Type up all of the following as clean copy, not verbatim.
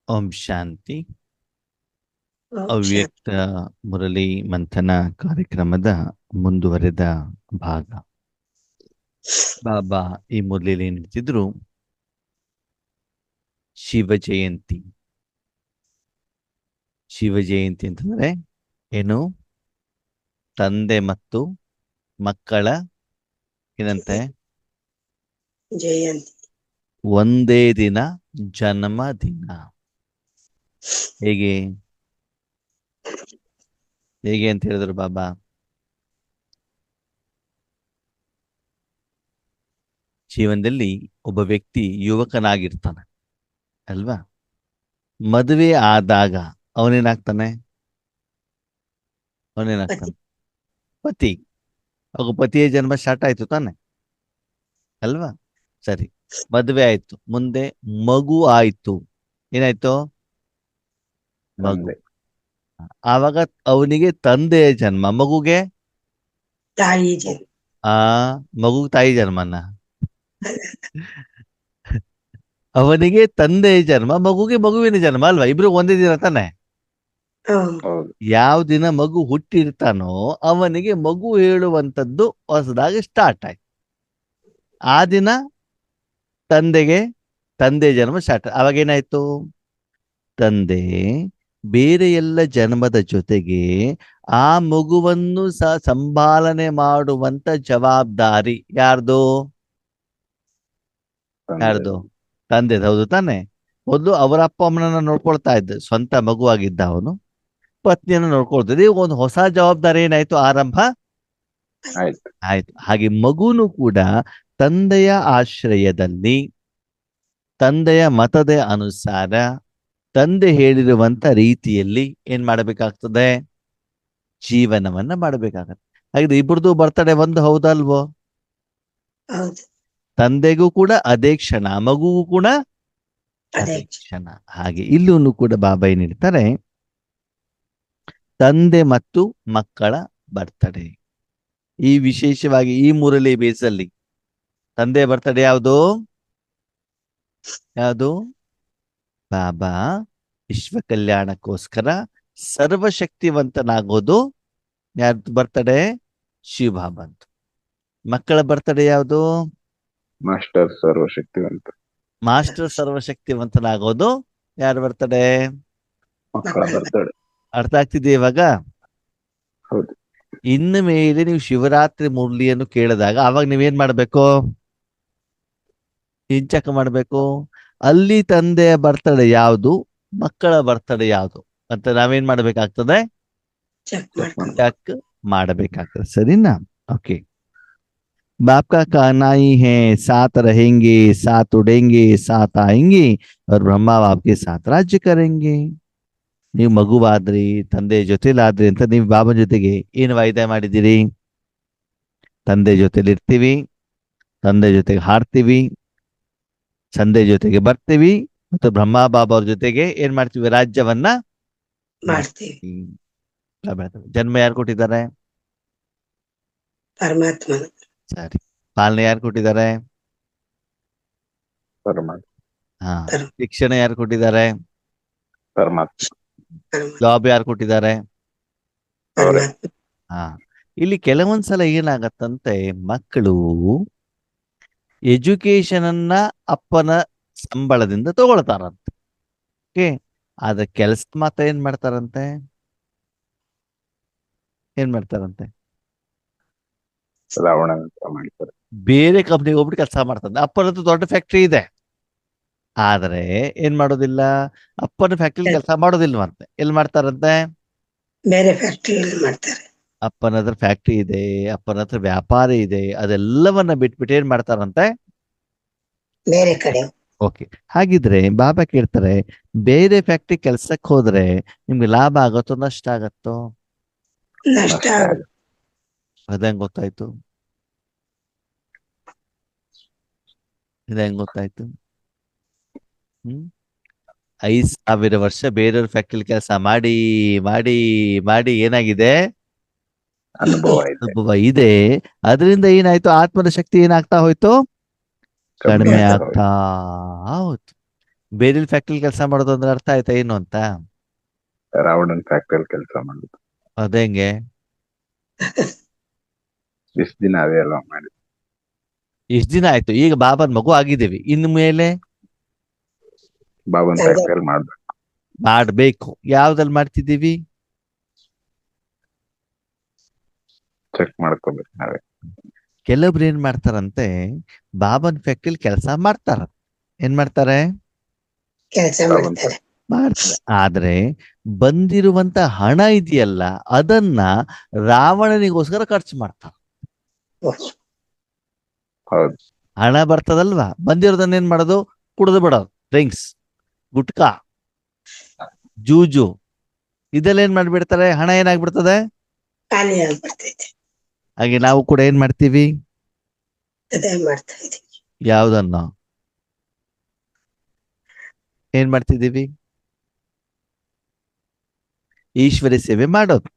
ಓಂ ಶಾಂತಿ. ಓಂ ಶಾಂತಿ. ಅವ್ಯಕ್ತ ಮುರಳಿ ಮಂಥನ ಕಾರ್ಯಕ್ರಮದ ಮುಂದುವರೆದ ಭಾಗ. ಬಾಬಾ ಈ ಮುರಳಿಯಲ್ಲಿ ಏನಿರ್ತಿದ್ರು, ಶಿವ ಜಯಂತಿ. ಶಿವ ಜಯಂತಿ ಅಂತಂದ್ರೆ ಏನು? ತಂದೆ ಮತ್ತು ಮಕ್ಕಳ ಏನಂತೆ ಜಯಂತಿ. ಒಂದೇ ದಿನ ಜನ್ಮದಿನ. ಹೇಗೆ ಹೇಗೆ ಅಂತ ಹೇಳಿದ್ರು ಬಾಬಾ? ಜೀವನದಲ್ಲಿ ಒಬ್ಬ ವ್ಯಕ್ತಿ ಯುವಕನಾಗಿರ್ತಾನೆ ಅಲ್ವಾ? ಮದುವೆ ಆದಾಗ ಅವನೇನಾಗ್ತಾನೆ? ಪತಿ. ಪತಿ. ಅವಾಗ ಪತಿಯ ಜನ್ಮ ಸ್ಟಾರ್ಟ್ ಆಯ್ತು ತಾನೆ ಅಲ್ವಾ? ಸರಿ, ಮದುವೆ ಆಯ್ತು, ಮುಂದೆ ಮಗು ಆಯ್ತು. ಏನಾಯ್ತು? ಮಗು. ತಂದೆ. ಆವಾಗ ಅವನಿಗೆ ತಂದೆಯ ಜನ್ಮ, ಮಗುಗೆ ತಾಯಿ ಜನ್ಮ. ಆ ಮಗು ತಾಯಿ ಜನ್ಮನ. ಅವನಿಗೆ ತಂದೆಯ ಜನ್ಮ, ಮಗುಗೆ ಮಗುವಿನ ಜನ್ಮ ಅಲ್ವಾ? ಇಬ್ರು ಒಂದೇ ದಿನ ತಾನೆ. ಹೌದು. ಯಾವ ದಿನ ಮಗು ಹುಟ್ಟಿರ್ತಾನೋ ಅವನಿಗೆ ಮಗು ಹೇಳುವಂಥದ್ದು ಹೊಸದಾಗಿ ಸ್ಟಾರ್ಟ್ ಆಯ್ತು. ಆ ದಿನ ತಂದೆ ಜನ್ಮ ಸ್ಟಾರ್ಟ್. ಅವಾಗ ಏನಾಯ್ತು? ತಂದೆ ಬೇರೆ ಎಲ್ಲ ಜನ್ಮದ ಜೊತೆಗೆ ಆ ಮಗುವನ್ನು ಸಹ ಸಂಭಾಲನೆ ಮಾಡುವಂತ ಜವಾಬ್ದಾರಿ ಯಾರ್ದು? ತಂದೆ. ಹೌದು ತಾನೆ. ಮೊದಲು ಅವರ ಅಪ್ಪ ಅಮ್ಮನನ್ನ ನೋಡ್ಕೊಳ್ತಾ ಇದ್ದ, ಸ್ವಂತ ಮಗುವಾಗಿದ್ದ ಅವನು ಪತ್ನಿಯನ್ನು ನೋಡ್ಕೊಳ್ತಿದ್ದ. ಈಗ ಒಂದು ಹೊಸ ಜವಾಬ್ದಾರಿ ಏನಾಯ್ತು? ಆರಂಭ ಆಯ್ತು. ಹಾಗೆ ಮಗುನು ಕೂಡ ತಂದೆಯ ಆಶ್ರಯದಲ್ಲಿ, ತಂದೆಯ ಮತದ ಅನುಸಾರ, ತಂದೆ ಹೇಳಿರುವಂತ ರೀತಿಯಲ್ಲಿ ಏನ್ ಮಾಡಬೇಕಾಗ್ತದೆ? ಜೀವನವನ್ನ ಮಾಡಬೇಕಾಗತ್ತೆ. ಹಾಗೆ ಇಬ್ಬರದು ಬರ್ತಡೇ ಒಂದು, ಹೌದಲ್ವೋ? ಹೌದು. ತಂದೆಗೂ ಕೂಡ ಅದೇ ಕ್ಷಣ, ಮಗುಗೂ ಕೂಡ ಅದೇ ಅದೇ ಕ್ಷಣ. ಹಾಗೆ ಇಲ್ಲೂ ಕೂಡ ಬಾಬಾ ಏನಿರ್ತಾರೆ, ತಂದೆ ಮತ್ತು ಮಕ್ಕಳ ಬರ್ತಡೇ. ಈ ವಿಶೇಷವಾಗಿ ಈ ಮುರಳಿ ಬೇಸಲ್ಲಿ ತಂದೆ ಬರ್ತಡೇ ಯಾವುದು? ಬಾಬಾ ವಿಶ್ವ ಕಲ್ಯಾಣಕ್ಕೋಸ್ಕರ ಸರ್ವಶಕ್ತಿವಂತನಾಗೋದು ಯಾರ್ದು ಬರ್ತಡೇ? ಶಿವಬಾಬಂತು. ಮಕ್ಕಳ ಬರ್ತಡೇ ಯಾವುದು? ಮಾಸ್ಟರ್ ಸರ್ವಶಕ್ತಿವಂತ. ಮಾಸ್ಟರ್ ಸರ್ವಶಕ್ತಿವಂತನಾಗೋದು ಯಾರು ಬರ್ತಡೇ? ಮಕ್ಕಳ ಬರ್ತಡೆ. ಅರ್ಥ ಆಗ್ತಿದೆ ಇವಾಗ? ಹೌದು. ಇನ್ನು ಮೇಲೆ ನೀವು ಶಿವರಾತ್ರಿ ಮುರಳಿಯನ್ನು ಕೇಳಿದಾಗ ಅವಾಗ ನೀವೇನ್ ಮಾಡ್ಬೇಕು? ಚೆಕ್ ಮಾಡ್ಬೇಕು. ಅಲ್ಲಿ ತಂದೆಯ ಬರ್ತಡೇ ಯಾವುದು, ಮಕ್ಕಳ ಬರ್ತಡೇ ಯಾವುದು ಅಂತ ನಾವೇನ್ ಮಾಡ್ಬೇಕಾಗ್ತದೆ? ಚೆಕ್ ಮಾಡಬೇಕಾಗ್ತದೆ. ಸರಿನಾ? ಓಕೆ. बाप का कहना ही है, साथ रहेंगे, साथ उड़ेंगे, साथ आएंगे और ब्रह्मा बाप के साथ राज्य करेंगे. ನೀವು ಮಗುವಾದ್ರಿ, ತಂದೆ ಜೊತೆಲಾದ್ರಿ ಅಂತ ನೀವು ಬಾಬನ ಜೊತೆಗೆ ಏನು ವಾಯ್ದೆ ಮಾಡಿದ್ದೀರಿ? ತಂದೆ ಜೊತೆಲಿ ಇರ್ತೀವಿ, ತಂದೆ ಜೊತೆಗೆ ಹಾಡ್ತೀವಿ, ತಂದೆ ಜೊತೆಗೆ ಬರ್ತೀವಿ, ಮತ್ತು ಬ್ರಹ್ಮ ಬಾಬಾ ಅವ್ರ ಜೊತೆಗೆ ಏನ್ ಮಾಡ್ತೀವಿ? ರಾಜ್ಯವನ್ನ ಮಾಡ್ತೀವಿ. ಜನ್ಮ ಯಾರು ಕೊಟ್ಟಿದ್ದಾರೆ? ಪರಮಾತ್ಮ. ಸರಿ. ಪಾಲನೆ ಯಾರು ಕೊಟ್ಟಿದ್ದಾರೆ? ಪರಮಾತ್ಮ. ಹಾ. ಶಿಕ್ಷಣ ಯಾರು ಕೊಟ್ಟಿದ್ದಾರೆ? ಪರಮಾತ್ಮ. ಜಾಬ್ ಯಾರು ಕೊಟ್ಟಿದ್ದಾರೆ? ಪರಮಾತ್ಮ. ಹಾ. ಇಲ್ಲಿ ಕೆಲವೊಂದ್ಸಲ ಏನಾಗತ್ತಂತೆ, ಮಕ್ಕಳು ಎಜುಕೇಶನ್ ಅನ್ನ ಅಪ್ಪನ ಸಂಬಳದಿಂದ ತಗೊಳ್ತಾರಂತೆ. ಓಕೆ. ಆದ್ರೆ ಕೆಲಸ ಮಾತ್ರ ಏನ್ ಮಾಡ್ತಾರಂತೆ? ಚಲಾವಣೆ ಮಾಡ್ತಾರೆ. ಬೇರೆ ಕಂಪ್ನಿಗೆ ಹೋಗ್ಬಿಟ್ಟು ಕೆಲಸ ಮಾಡ್ತಾರೆ. ಅಪ್ಪನದ್ದು ದೊಡ್ಡ ಫ್ಯಾಕ್ಟ್ರಿ ಇದೆ, ಆದ್ರೆ ಏನ್ ಮಾಡೋದಿಲ್ಲ, ಅಪ್ಪನ ಫ್ಯಾಕ್ಟ್ರಿ ಕೆಲಸ ಮಾಡೋದಿಲ್ವಂತೆ. ಎಲ್ಲಿ ಮಾಡ್ತಾರಂತೆ? ಬೇರೆ ಫ್ಯಾಕ್ಟ್ರಿಯಲ್ಲಿ ಮಾಡ್ತಾರೆ. ಅಪ್ಪನ ಹತ್ರ ಫ್ಯಾಕ್ಟ್ರಿ ಇದೆ, ಅಪ್ಪನ ಹತ್ರ ವ್ಯಾಪಾರ ಇದೆ, ಅದೆಲ್ಲವನ್ನ ಬಿಟ್ಬಿಟ್ಟು ಏನ್ ಮಾಡ್ತಾರಂತೆ? ಬೇರೆ ಕಡೆ. ಓಕೆ. ಹಾಗಿದ್ರೆ ಬಾಬಾ ಕೇಳ್ತಾರೆ, ಬೇರೆ ಫ್ಯಾಕ್ಟ್ರಿ ಕೆಲ್ಸಕ್ಕೆ ಹೋದ್ರೆ ನಿಮ್ಗೆ ಲಾಭ ಆಗತ್ತೋ ನಷ್ಟ ಆಗತ್ತೋ? ನಷ್ಟ. ಅದಂಗ್ ಗೊತ್ತಾಯ್ತು? ಇದಂಗ್ ಗೊತ್ತಾಯ್ತು? 5,000 ವರ್ಷ ಬೇರೆಯವ್ರ ಫ್ಯಾಕ್ಟ್ರಿ ಕೆಲಸ ಮಾಡಿ ಮಾಡಿ ಮಾಡಿ ಏನಾಗಿದೆ? ಅನುಭವ ಇದೆ. ಅದರಿಂದ ಏನಾಯ್ತು? ಆತ್ಮದ ಶಕ್ತಿ ಏನಾಗ್ತಾ ಹೋಯ್ತು? ಕಡಿಮೆ ಆಗ್ತಾ ಹೋಯ್ತು. ಬೇರಿಲ್ ಫ್ಯಾಕ್ಟ್ರಿ ಕೆಲಸ ಮಾಡೋದು ಅಂದ್ರೆ ಅರ್ಥ ಆಯ್ತಾ ಏನು ಅಂತ? ರಾವಣನ್ ಫ್ಯಾಕ್ಟ್ರಿಯಲ್ಲಿ ಕೆಲಸ ಮಾಡುದು. ಅದೇಂಗೆ? ಇಷ್ಟ ದಿನ ಅದೇ ಅಲ್ವಾ ಮಾಡಿದ್. ಇಷ್ಟ ದಿನ ಆಯ್ತು, ಈಗ ಬಾಬನ್ ಮಗು ಆಗಿದ್ದೀವಿ, ಇನ್ನು ಮೇಲೆ ಬಾಬನ್ ಅದೇ ಫ್ಯಾಕ್ಟ್ರಿಯಲ್ಲಿ ಮಾಡ್ಬೇಕು. ಮಾಡ್ಬೇಕು. ಯಾವ್ದ್ರಲ್ಲಿ ಮಾಡ್ತಿದ್ದೀವಿ? ಚೆಕ್ ಮಾಡ್ಕೋಬೇಕು ನಾವೇ. ಕೆಲವ್ರು ಏನ್ ಮಾಡ್ತಾರಂತೆ, ಬಾಬನ್ ಫ್ಯಾಕ್ಟ್ರಿಲಿ ಕೆಲಸ ಮಾಡ್ತಾರ. ಏನ್ ಮಾಡ್ತಾರೆ? ಕೆಲಸ ಬಾಬನ್ ಮಾಡ್ತಾರೆ. ಮಾಡ್ತಾರೆ. ಆದ್ರೆ ಬಂದಿರುವಂತ ಹಣ ಇದೆಯಲ್ಲ, ಅದನ್ನ ರಾವಣನಿಗೋಸ್ಕರ ಖರ್ಚು ಮಾಡ್ತಾರೆ. ಓಹ್, ಹೌದು. ಹಣ ಬರ್ತದಲ್ವಾ, ಬಂದಿರೋದನ್ನ ಏನ್ ಮಾಡೋದು? ಕುಡಿದು ಬಿಡೋದು. ಡ್ರಿಂಕ್ಸ್, ಗುಟ್ಕಾ, ಜೂಜು, ಇದೆಲ್ಲ ಏನ್ ಮಾಡ್ಬಿಡ್ತಾರೆ, ಹಣ ಏನಾಗ್ಬಿಡ್ತದೆ. ಖಾಲಿ ಆಗ್ಬಿಡ್ತೈತೆ. ಹಾಗೆ ನಾವು ಕೂಡ ಏನ್ ಮಾಡ್ತೀವಿ? ಅದೇ ಮಾಡ್ತಾ ಇದೀವಿ. ಯಾವ್ದನ್ನ ಏನ್ ಮಾಡ್ತಿದ್ದೀವಿ? ಈಶ್ವರಿ ಸೇವೆ ಮಾಡೋದು.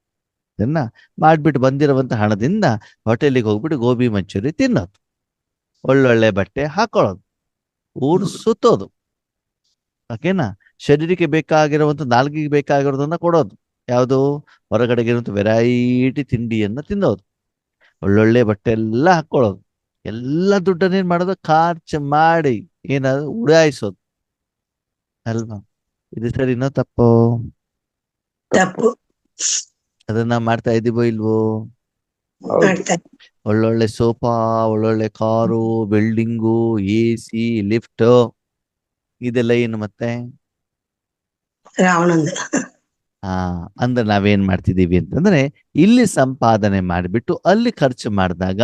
ಅದನ್ನ ಮಾಡ್ಬಿಟ್ಟು ಬಂದಿರುವಂತ ಹಣದಿಂದ ಹೋಟೆಲಿಗೆ ಹೋಗ್ಬಿಟ್ಟು ಗೋಬಿ ಮಂಚೂರಿ ತಿನ್ನೋದು, ಒಳ್ಳೊಳ್ಳೆ ಬಟ್ಟೆ ಹಾಕೊಳ್ಳೋದು, ಊರು ಸುತ್ತೋದು. ಓಕೆನಾ? ಶರೀರಕ್ಕೆ ಬೇಕಾಗಿರುವಂತ, ನಾಲ್ಗಿಗೆ ಬೇಕಾಗಿರೋದನ್ನ ಕೊಡೋದು. ಯಾವುದು? ಹೊರಗಡೆಗೆ ಇರುವಂತ ವೆರೈಟಿ ತಿಂಡಿಯನ್ನ ತಿನ್ನೋದು, ಒಳ್ಳೊಳ್ಳೆ ಬಟ್ಟೆ ಎಲ್ಲ ಹಾಕೊಳ್ಳೋದು. ಎಲ್ಲ ದುಡ್ಡನ್ನೇನ್ ಮಾಡೋದು? ಖರ್ಚು ಮಾಡಿ ಏನಾದ್ರು ಉಡಾಯಿಸೋದು ಅಲ್ವಾ? ಇದು ಸರಿನೋ ತಪ್ಪೋ? ತಪ್ಪು. ಅದನ್ನ ಮಾಡ್ತಾ ಇದೀವೋ ಇಲ್ವೋ? ಹೌದು. ಮಾಡ್ತಾ ಒಳ್ಳೊಳ್ಳೆ ಸೋಫಾ, ಒಳ್ಳೊಳ್ಳೆ ಕಾರು, ಬಿಲ್ಡಿಂಗು, AC, ಲಿಫ್ಟ್, ಇದೆಲ್ಲ ಏನು ಮತ್ತೆ? ರಾವಣಂದು. ಅಂದ್ರೆ ನಾವೇನ್ ಮಾಡ್ತಿದೀವಿ ಅಂತಂದ್ರೆ, ಇಲ್ಲಿ ಸಂಪಾದನೆ ಮಾಡಿಬಿಟ್ಟು ಅಲ್ಲಿ ಖರ್ಚು ಮಾಡಿದಾಗ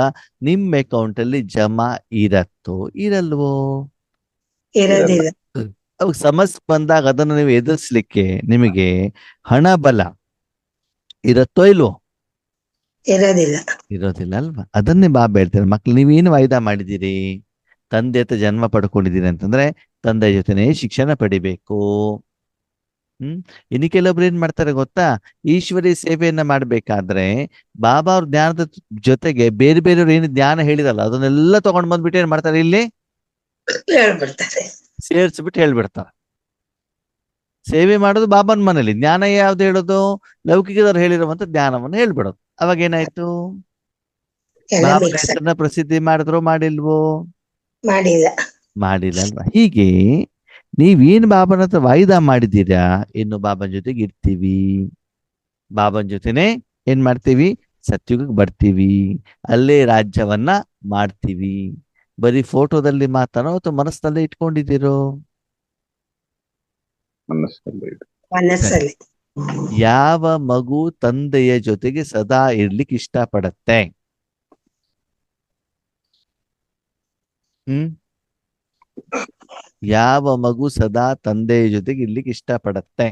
ನಿಮ್ಮ ಅಕೌಂಟ್ ಅಲ್ಲಿ ಜಮಾ ಇರತ್ತೋ ಇರಲ್ವೋ? ಇರೋದಿಲ್ಲ. ಅವಾಗ ಸಮಸ್ಯೆ ಬಂದಾಗ ಅದನ್ನು ನೀವು ಎದುರಿಸ್ಲಿಕ್ಕೆ ನಿಮಗೆ ಹಣ ಬಲ ಇರತ್ತೋ ಇಲ್ವೋ? ಇರೋದಿಲ್ಲ. ಇರೋದಿಲ್ಲ ಅಲ್ವಾ? ಅದನ್ನೇ ಬಾಬಾ ಹೇಳ್ತಾರೆ, ಮಕ್ಳು ನೀವೇನು ವಾಯ್ದಾ ಮಾಡಿದ್ದೀರಿ? ತಂದೆ ಹತ್ರ ಜನ್ಮ ಪಡ್ಕೊಂಡಿದ್ದೀರಿ ಅಂತಂದ್ರೆ ತಂದೆ ಜೊತೆನೇ ಶಿಕ್ಷಣ ಪಡಿಬೇಕು. ಇನ್ನು ಕೆಲವೊಬ್ರು ಏನ್ ಮಾಡ್ತಾರೆ ಗೊತ್ತಾ? ಈಶ್ವರಿ ಸೇವೆಯನ್ನ ಮಾಡ್ಬೇಕಾದ್ರೆ ಬಾಬಾ ಅವ್ರ ಜ್ಞಾನದ ಜೊತೆಗೆ ಬೇರೆ ಬೇರೆಯವ್ರು ಏನು ಜ್ಞಾನ ಹೇಳಿರಲ್ಲ ಅದನ್ನೆಲ್ಲ ತಗೊಂಡ್ ಬಂದ್ಬಿಟ್ಟು ಏನ್ ಮಾಡ್ತಾರೆ, ಇಲ್ಲಿ ಹೇಳ್ಬಿಡ್ತಾರೆ. ಸೇರ್ಸ್ಬಿಟ್ಟು ಹೇಳ್ಬಿಡ್ತಾರೆ. ಸೇವೆ ಮಾಡೋದು ಬಾಬಾನ್ ಮನೇಲಿ, ಜ್ಞಾನ ಯಾವ್ದು ಹೇಳೋದು? ಲೌಕಿಕದವ್ರು ಹೇಳಿರುವಂತ ಜ್ಞಾನವನ್ನು ಹೇಳ್ಬಿಡೋದು. ಅವಾಗ ಏನಾಯ್ತು? ಎಲ್ಲ ಬಾಬನ ಮಿಕ್ಸ್ ಹೆಸರನ್ನ ಪ್ರಸಿದ್ಧಿ ಮಾಡಿದ್ರು ಮಾಡಿಲ್ವೋ? ಮಾಡಿಲ್ಲ. ಮಾಡಿಲ್ಲ ಅಲ್ವಾ? ಹೀಗೆ ನೀವೇನ್ ಬಾಬನ ಹತ್ರ ವಾಯ್ದಾ ಮಾಡಿದ್ದೀರಾ, ಇನ್ನು ಬಾಬನ ಜೊತೆಗೆ ಇರ್ತೀವಿ, ಬಾಬನ್ ಜೊತೆನೆ ಏನ್ ಮಾಡ್ತೀವಿ? ಸತ್ಯುಗಕ್ಕೆ ಬರ್ತೀವಿ, ಅಲ್ಲೇ ರಾಜ್ಯವನ್ನ ಮಾಡ್ತೀವಿ. ಬರೀ ಫೋಟೋದಲ್ಲಿ ಮಾತಾನೋ ಅಥವಾ ಮನಸ್ಸಿನಲ್ಲೇ ಇಟ್ಕೊಂಡಿದ್ದೀರೋ? ಮನಸ್ಸಲ್ಲಿ ಇದೆ. ಮನಸ್ಸಲ್ಲಿ. ಯಾವ ಮಗು ತಂದೆಯ ಜೊತೆಗೆ ಸದಾ ಇರ್ಲಿಕ್ಕೆ ಇಷ್ಟಪಡತ್ತೆ? ಯಾವ ಮಗು ಸದಾ ತಂದೆಯ ಜೊತೆಗೆ ಇರ್ಲಿಕ್ಕೆ ಇಷ್ಟಪಡತ್ತೆ?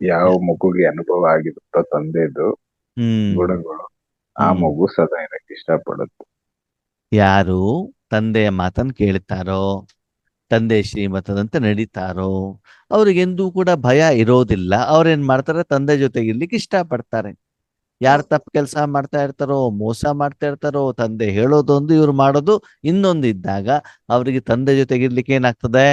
ಯಾವ ಮಗುಗೆ ಅನುಭವ ಆಗಿರುತ್ತೋ ತಂದೆದು ಗುಣಗಳು, ಆ ಮಗು ಸದಾ ಇರಕ್ಕೆ ಇಷ್ಟಪಡುತ್ತೆ. ಯಾರು ತಂದೆಯ ಮಾತನ್ನು ಕೇಳ್ತಾರೋ, ತಂದೆ ಶ್ರೀಮತದಂತೆ ನಡೀತಾರೋ, ಅವ್ರಿಗೆಂದೂ ಕೂಡ ಭಯ ಇರೋದಿಲ್ಲ. ಅವ್ರೇನ್ ಮಾಡ್ತಾರೆ? ತಂದೆ ಜೊತೆಗೆ ಇರ್ಲಿಕ್ಕೆ ಇಷ್ಟಪಡ್ತಾರೆ. ಯಾರು ತಪ್ಪು ಕೆಲಸ ಮಾಡ್ತಾ ಇರ್ತಾರೋ, ಮೋಸ ಮಾಡ್ತಾ ಇರ್ತಾರೋ, ತಂದೆ ಹೇಳೋದೊಂದು ಇವ್ರು ಮಾಡೋದು ಇನ್ನೊಂದು ಇದ್ದಾಗ ಅವ್ರಿಗೆ ತಂದೆ ಜೊತೆಗೆ ಇರ್ಲಿಕ್ಕೆ ಏನಾಗ್ತದೆ?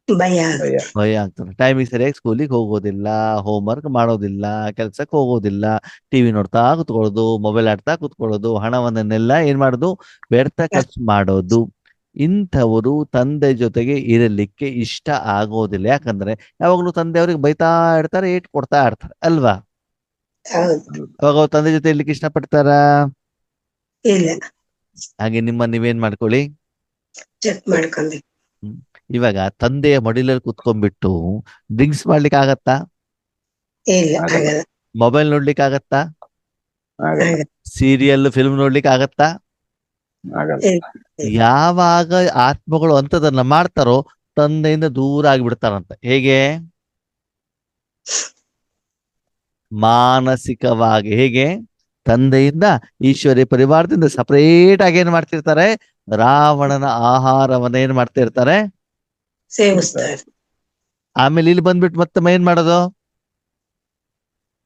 ಭಯ. ಭಯ. ಭಯ ಆಗ್ತದೆ. ಟೈಮಿಗೆ ಸರಿಯಾಗಿ ಸ್ಕೂಲಿಗೆ ಹೋಗೋದಿಲ್ಲ, ಹೋಮ್ವರ್ಕ್ ಮಾಡೋದಿಲ್ಲ, ಕೆಲ್ಸಕ್ಕೆ ಹೋಗೋದಿಲ್ಲ, ಟಿವಿ ನೋಡ್ತಾ ಕುತ್ಕೊಳ್ಳೋದು, ಮೊಬೈಲ್ ಆಡ್ತಾ ಕುತ್ಕೊಳ್ಳೋದು, ಹಣವನ್ನೆಲ್ಲ ಏನ್ ಮಾಡೋದು? ವ್ಯರ್ಥ ಖರ್ಚು ಮಾಡೋದು. ಇಂಥವರು ತಂದೆ ಜೊತೆಗೆ ಇರಲಿಕ್ಕೆ ಇಷ್ಟ ಆಗೋದಿಲ್ಲ. ಯಾಕಂದ್ರೆ ಯಾವಾಗ್ಲೂ ತಂದೆ ಅವ್ರಿಗೆ ಬೈತಾ ಇರ್ತಾರೆ, ಏಟ್ ಕೊಡ್ತಾ ಇರ್ತಾರೆ ಅಲ್ವಾ? ಹೌದು. ಅವಾಗ ಅವ್ರ ತಂದೆ ಜೊತೆ ಇರ್ಲಿಕ್ಕೆ ಇಷ್ಟಪಡ್ತಾರ? ಇಲ್ಲ. ಹಾಗೆ ನೀವೇನ್ ಮಾಡ್ಕೊಳ್ಳಿ, ಚೆಕ್ ಮಾಡ್ಕೊಂಡು. ಇವಾಗ ತಂದೆಯ ಮಡಿಲಲ್ಲಿ ಕುತ್ಕೊಂಡ್ಬಿಟ್ಟು ಡ್ರಿಂಕ್ಸ್ ಮಾಡ್ಲಿಕ್ಕೆ ಆಗತ್ತಾ? ಇಲ್ಲ, ಆಗಲ್ಲ. ಮೊಬೈಲ್ ನೋಡ್ಲಿಕ್ಕೆ ಆಗತ್ತಾ? ಆಗಲ್ಲ. ಸೀರಿಯಲ್ ಫಿಲ್ಮ್ ನೋಡ್ಲಿಕ್ಕೆ ಆಗತ್ತಾ? ಆಗಲ್ಲ. ಯಾವಾಗ ಆತ್ಮಗಳು ಅಂತದನ್ನ ಮಾಡ್ತಾರೋ ತಂದೆಯಿಂದ ದೂರ ಆಗಿಬಿಡ್ತಾರಂತ. ಹೇಗೆ? ಮಾನಸಿಕವಾಗಿ. ಹೇಗೆ? ತಂದೆಯಿಂದ ಈಶ್ವರಿ ಪರಿವಾರದಿಂದ ಸಪರೇಟ್ ಆಗಿ ಏನ್ ಮಾಡ್ತಿರ್ತಾರೆ? ರಾವಣನ ಆಹಾರವನ್ನ ಏನ್ ಮಾಡ್ತಾ ಇರ್ತಾರೆ? ಸೇವಿಸ್ತಾರೆ. ಆಮೇಲೆ ಇಲ್ಲಿ ಬಂದ್ಬಿಟ್ಟು ಮತ್ತೆ ಏನ್ ಮಾಡೋದು?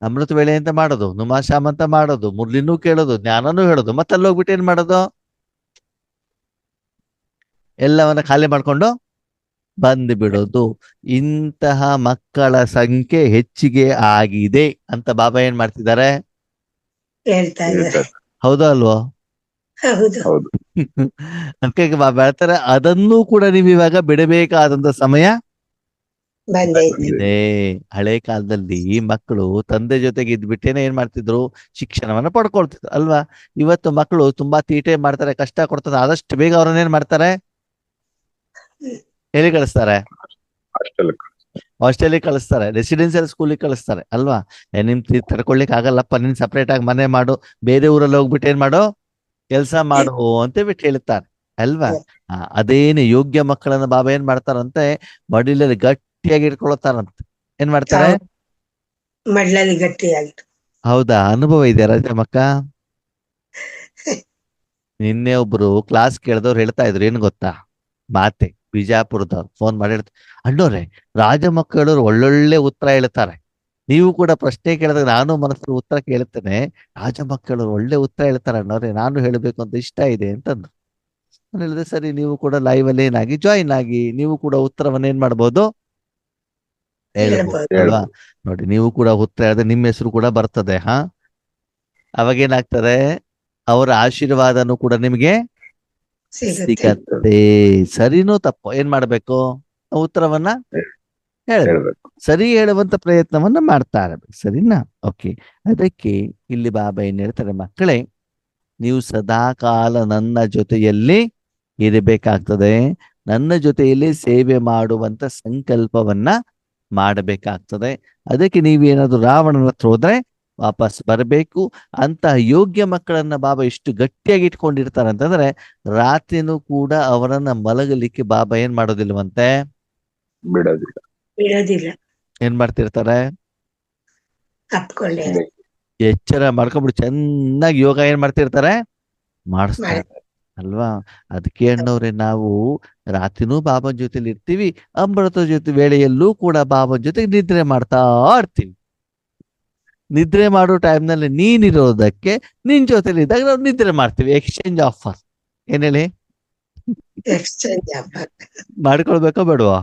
ಅಮೃತ ವೇಳೆ ಅಂತ ಮಾಡೋದು, ನುಮಾಶಾಮ್ ಅಂತ ಮಾಡೋದು, ಮುರ್ಲಿನೂ ಕೇಳೋದು, ಜ್ಞಾನನೂ ಹೇಳೋದು, ಮತ್ತೆ ಅಲ್ಲಿ ಹೋಗ್ಬಿಟ್ಟು ಏನ್ ಮಾಡೋದು? ಎಲ್ಲವನ್ನ ಖಾಲಿ ಮಾಡ್ಕೊಂಡು ಬಂದು ಬಿಡೋದು. ಇಂತಹ ಮಕ್ಕಳ ಸಂಖ್ಯೆ ಹೆಚ್ಚಿಗೆ ಆಗಿದೆ ಅಂತ ಬಾಬಾ ಏನ್ ಮಾಡ್ತಿದ್ದಾರೆ? ಹೇಳ್ತಾ ಇದ್ದಾರೆ. ಹೌದಾ ಅಲ್ವೋ? ಹೌದು. ಹೌದು. ಅದಕ್ಕೆ ಬಾಬಾ ಹೇಳ್ತಾರೆ, ಅದನ್ನೂ ಕೂಡ ನೀವು ಇವಾಗ ಬಿಡಬೇಕಾದಂತ ಸಮಯ ಬಂದೈತಿ. ಇದೆ. ಹಳೆ ಕಾಲದಲ್ಲಿ ಮಕ್ಕಳು ತಂದೆ ಜೊತೆಗೆ ಇದ್ಬಿಟ್ಟೇನೆ ಏನ್ ಮಾಡ್ತಿದ್ರು? ಶಿಕ್ಷಣವನ್ನ ಪಡ್ಕೊಳ್ತಿದ್ರು ಅಲ್ವಾ? ಇವತ್ತು ಮಕ್ಕಳು ತುಂಬಾ ತೀಟೆ ಮಾಡ್ತಾರೆ, ಕಷ್ಟ ಕೊಡ್ತಾರೆ. ಆದಷ್ಟು ಬೇಗ ಅವ್ರನ್ನ ಏನ್ ಮಾಡ್ತಾರೆ? ಎಲ್ಲಿ ಕಳಿಸ್ತಾರೆ? ಅಷ್ಟೆಲ್ಲ ಹಾಸ್ಟೆಲಿಗೆ ಕಳಿಸ್ತಾರೆ, ರೆಸಿಡೆನ್ಸಿಯಲ್ ಸ್ಕೂಲಿಗೆ ಕಳಿಸ್ತಾರೆ ಅಲ್ವಾ? ನಿಮ್ ತಡ್ಕೊಳ್ಲಿಕ್ಕೆ ಆಗಲ್ಲಪ್ಪ, ನೀನ್ ಸಪ್ರೇಟ್ ಆಗಿ ಮನೆ ಮಾಡು, ಬೇರೆ ಊರಲ್ಲಿ ಹೋಗ್ಬಿಟ್ಟು ಏನ್ ಮಾಡು, ಕೆಲಸ ಮಾಡು ಅಂತ ಬಿಟ್ಟು ಹೇಳ್ತಾರೆ ಅಲ್ವಾ? ಅದೇನು ಯೋಗ್ಯ ಮಕ್ಕಳನ್ನ ಬಾಬಾ ಏನ್ ಮಾಡ್ತಾರಂತೆ? ಮಡಿಲಲ್ಲಿ ಗಟ್ಟಿಯಾಗಿ ಇಟ್ಕೊಳ್ತಾರಂತೆ. ಏನ್ ಮಾಡ್ತಾರೆ? ಮಡ್ಲಲ್ಲಿ ಗಟ್ಟಿಯಾಗಿ. ಹೌದಾ? ಅನುಭವ ಇದೆಯಾ ರಾಜಮ್ಮಕ್ಕ? ನಿನ್ನೆ ಒಬ್ರು ಕ್ಲಾಸ್ ಕೇಳಿದವ್ರು ಹೇಳ್ತಾ ಇದ್ರು, ಏನ್ ಗೊತ್ತಾ ಮಾತೆ? ಬಿಜಾಪುರದವ್ರು ಫೋನ್ ಮಾಡಿ ಹೇಳ್ತಾರೆ, ಅಣ್ಣೋರೆ ರಾಜ ಮಕ್ಕಳು ಒಳ್ಳೊಳ್ಳೆ ಉತ್ತರ ಹೇಳ್ತಾರೆ, ನೀವು ಕೂಡ ಪ್ರಶ್ನೆ ಕೇಳಿದಾಗ ನಾನು ಮನಸ್ಸಲ್ಲಿ ಉತ್ತರ ಕೇಳುತ್ತೇನೆ, ರಾಜ ಮಕ್ಕಳು ಒಳ್ಳೆ ಉತ್ತರ ಹೇಳ್ತಾರೆ ಅಣ್ಣವ್ರೆ, ನಾನು ಹೇಳ್ಬೇಕು ಅಂತ ಇಷ್ಟ ಇದೆ ಅಂತಂದ್ರು. ನಾನು ಹೇಳಿದೆ, ಸರಿ ನೀವು ಕೂಡ ಲೈವ್ ಅಲ್ಲಿ ಏನಾಗಿ ಜಾಯಿನ್ ಆಗಿ, ನೀವು ಕೂಡ ಉತ್ತರವನ್ನ ಏನ್ ಮಾಡ್ಬೋದು? ಹೇಳ್ಬೋದು ಅಲ್ವಾ? ನೋಡಿ, ನೀವು ಕೂಡ ಉತ್ತರ ಹೇಳಿದ್ರೆ ನಿಮ್ಮ ಹೆಸರು ಕೂಡ ಬರ್ತದೆ. ಅವಾಗ ಏನಾಗ್ತದೆ? ಅವರ ಆಶೀರ್ವಾದನೂ ಕೂಡ ನಿಮ್ಗೆ ಸಿಗತ್ತೆ. ಸರಿನೋ ತಪ್ಪೋ ಏನ್ ಮಾಡ್ಬೇಕು? ಉತ್ತರವನ್ನ ಹೇಳ್ಬೇಕು. ಸರಿ ಹೇಳುವಂತ ಪ್ರಯತ್ನವನ್ನ ಮಾಡ್ತಾ ಇರಬೇಕು. ಸರಿನಾ? ಓಕೆ. ಅದಕ್ಕೆ ಇಲ್ಲಿ ಬಾಬಾ ಏನ್ ಹೇಳ್ತಾರೆ, ಮಕ್ಕಳೇ ನೀವು ಸದಾ ಕಾಲ ನನ್ನ ಜೊತೆಯಲ್ಲಿ ಇರಬೇಕಾಗ್ತದೆ, ನನ್ನ ಜೊತೆಯಲ್ಲಿ ಸೇವೆ ಮಾಡುವಂತ ಸಂಕಲ್ಪವನ್ನ ಮಾಡಬೇಕಾಗ್ತದೆ. ಅದಕ್ಕೆ ನೀವೇನಾದ್ರು ರಾವಣನ ಹತ್ರ ಹೋದ್ರೆ ವಾಪಸ್ ಬರಬೇಕು. ಅಂತ ಯೋಗ್ಯ ಮಕ್ಕಳನ್ನ ಬಾಬಾ ಎಷ್ಟು ಗಟ್ಟಿಯಾಗಿ ಇಟ್ಕೊಂಡಿರ್ತಾರೆ ಅಂತಂದ್ರೆ, ರಾತ್ರಿನೂ ಕೂಡ ಅವರನ್ನ ಮಲಗಲಿಕ್ಕೆ ಬಾಬಾ ಏನ್ ಮಾಡೋದಿಲ್ವಂತೆ? ಬಿಡೋದಿಲ್ಲ. ಏನ್ ಮಾಡ್ತಿರ್ತಾರೆ? ಅಪ್ಕೊಳ್ಳಿ ಎಚ್ಚರ ಮಾಡ್ಕೊಂಡ್ಬಿಟ್ಟು ಚೆನ್ನಾಗಿ ಯೋಗ ಏನ್ ಮಾಡ್ತಿರ್ತಾರೆ? ಮಾಡಿಸ್ತಾರೆ ಅಲ್ವಾ? ಅದಕ್ಕೆ ಅಣ್ಣವ್ರೆ, ನಾವು ರಾತ್ರಿನೂ ಬಾಬನ ಜೊತೆಲಿ ಇರ್ತೀವಿ, ಅಮೃತ ಜೊತೆ ವೇಳೆಯಲ್ಲೂ ಕೂಡ ಬಾಬನ ಜೊತೆಗೆ ನಿದ್ರೆ ಮಾಡ್ತಾ ಇರ್ತೀವಿ. ನಿದ್ರೆ ಮಾಡೋ ಟೈಮ್ನಲ್ಲಿ ನೀನಿರೋದಕ್ಕೆ ನಿನ್ ಜೊತೆಲಿ ಇದ್ದಾಗ ನಾವು ನಿದ್ರೆ ಮಾಡ್ತೀವಿ. ಎಕ್ಸ್ಚೇಂಜ್ ಆಫರ್ ಏನ್ ಹೇಳಿ? ಮಾಡ್ಕೊಳ್ಬೇಕೋ ಬೇಡವಾ?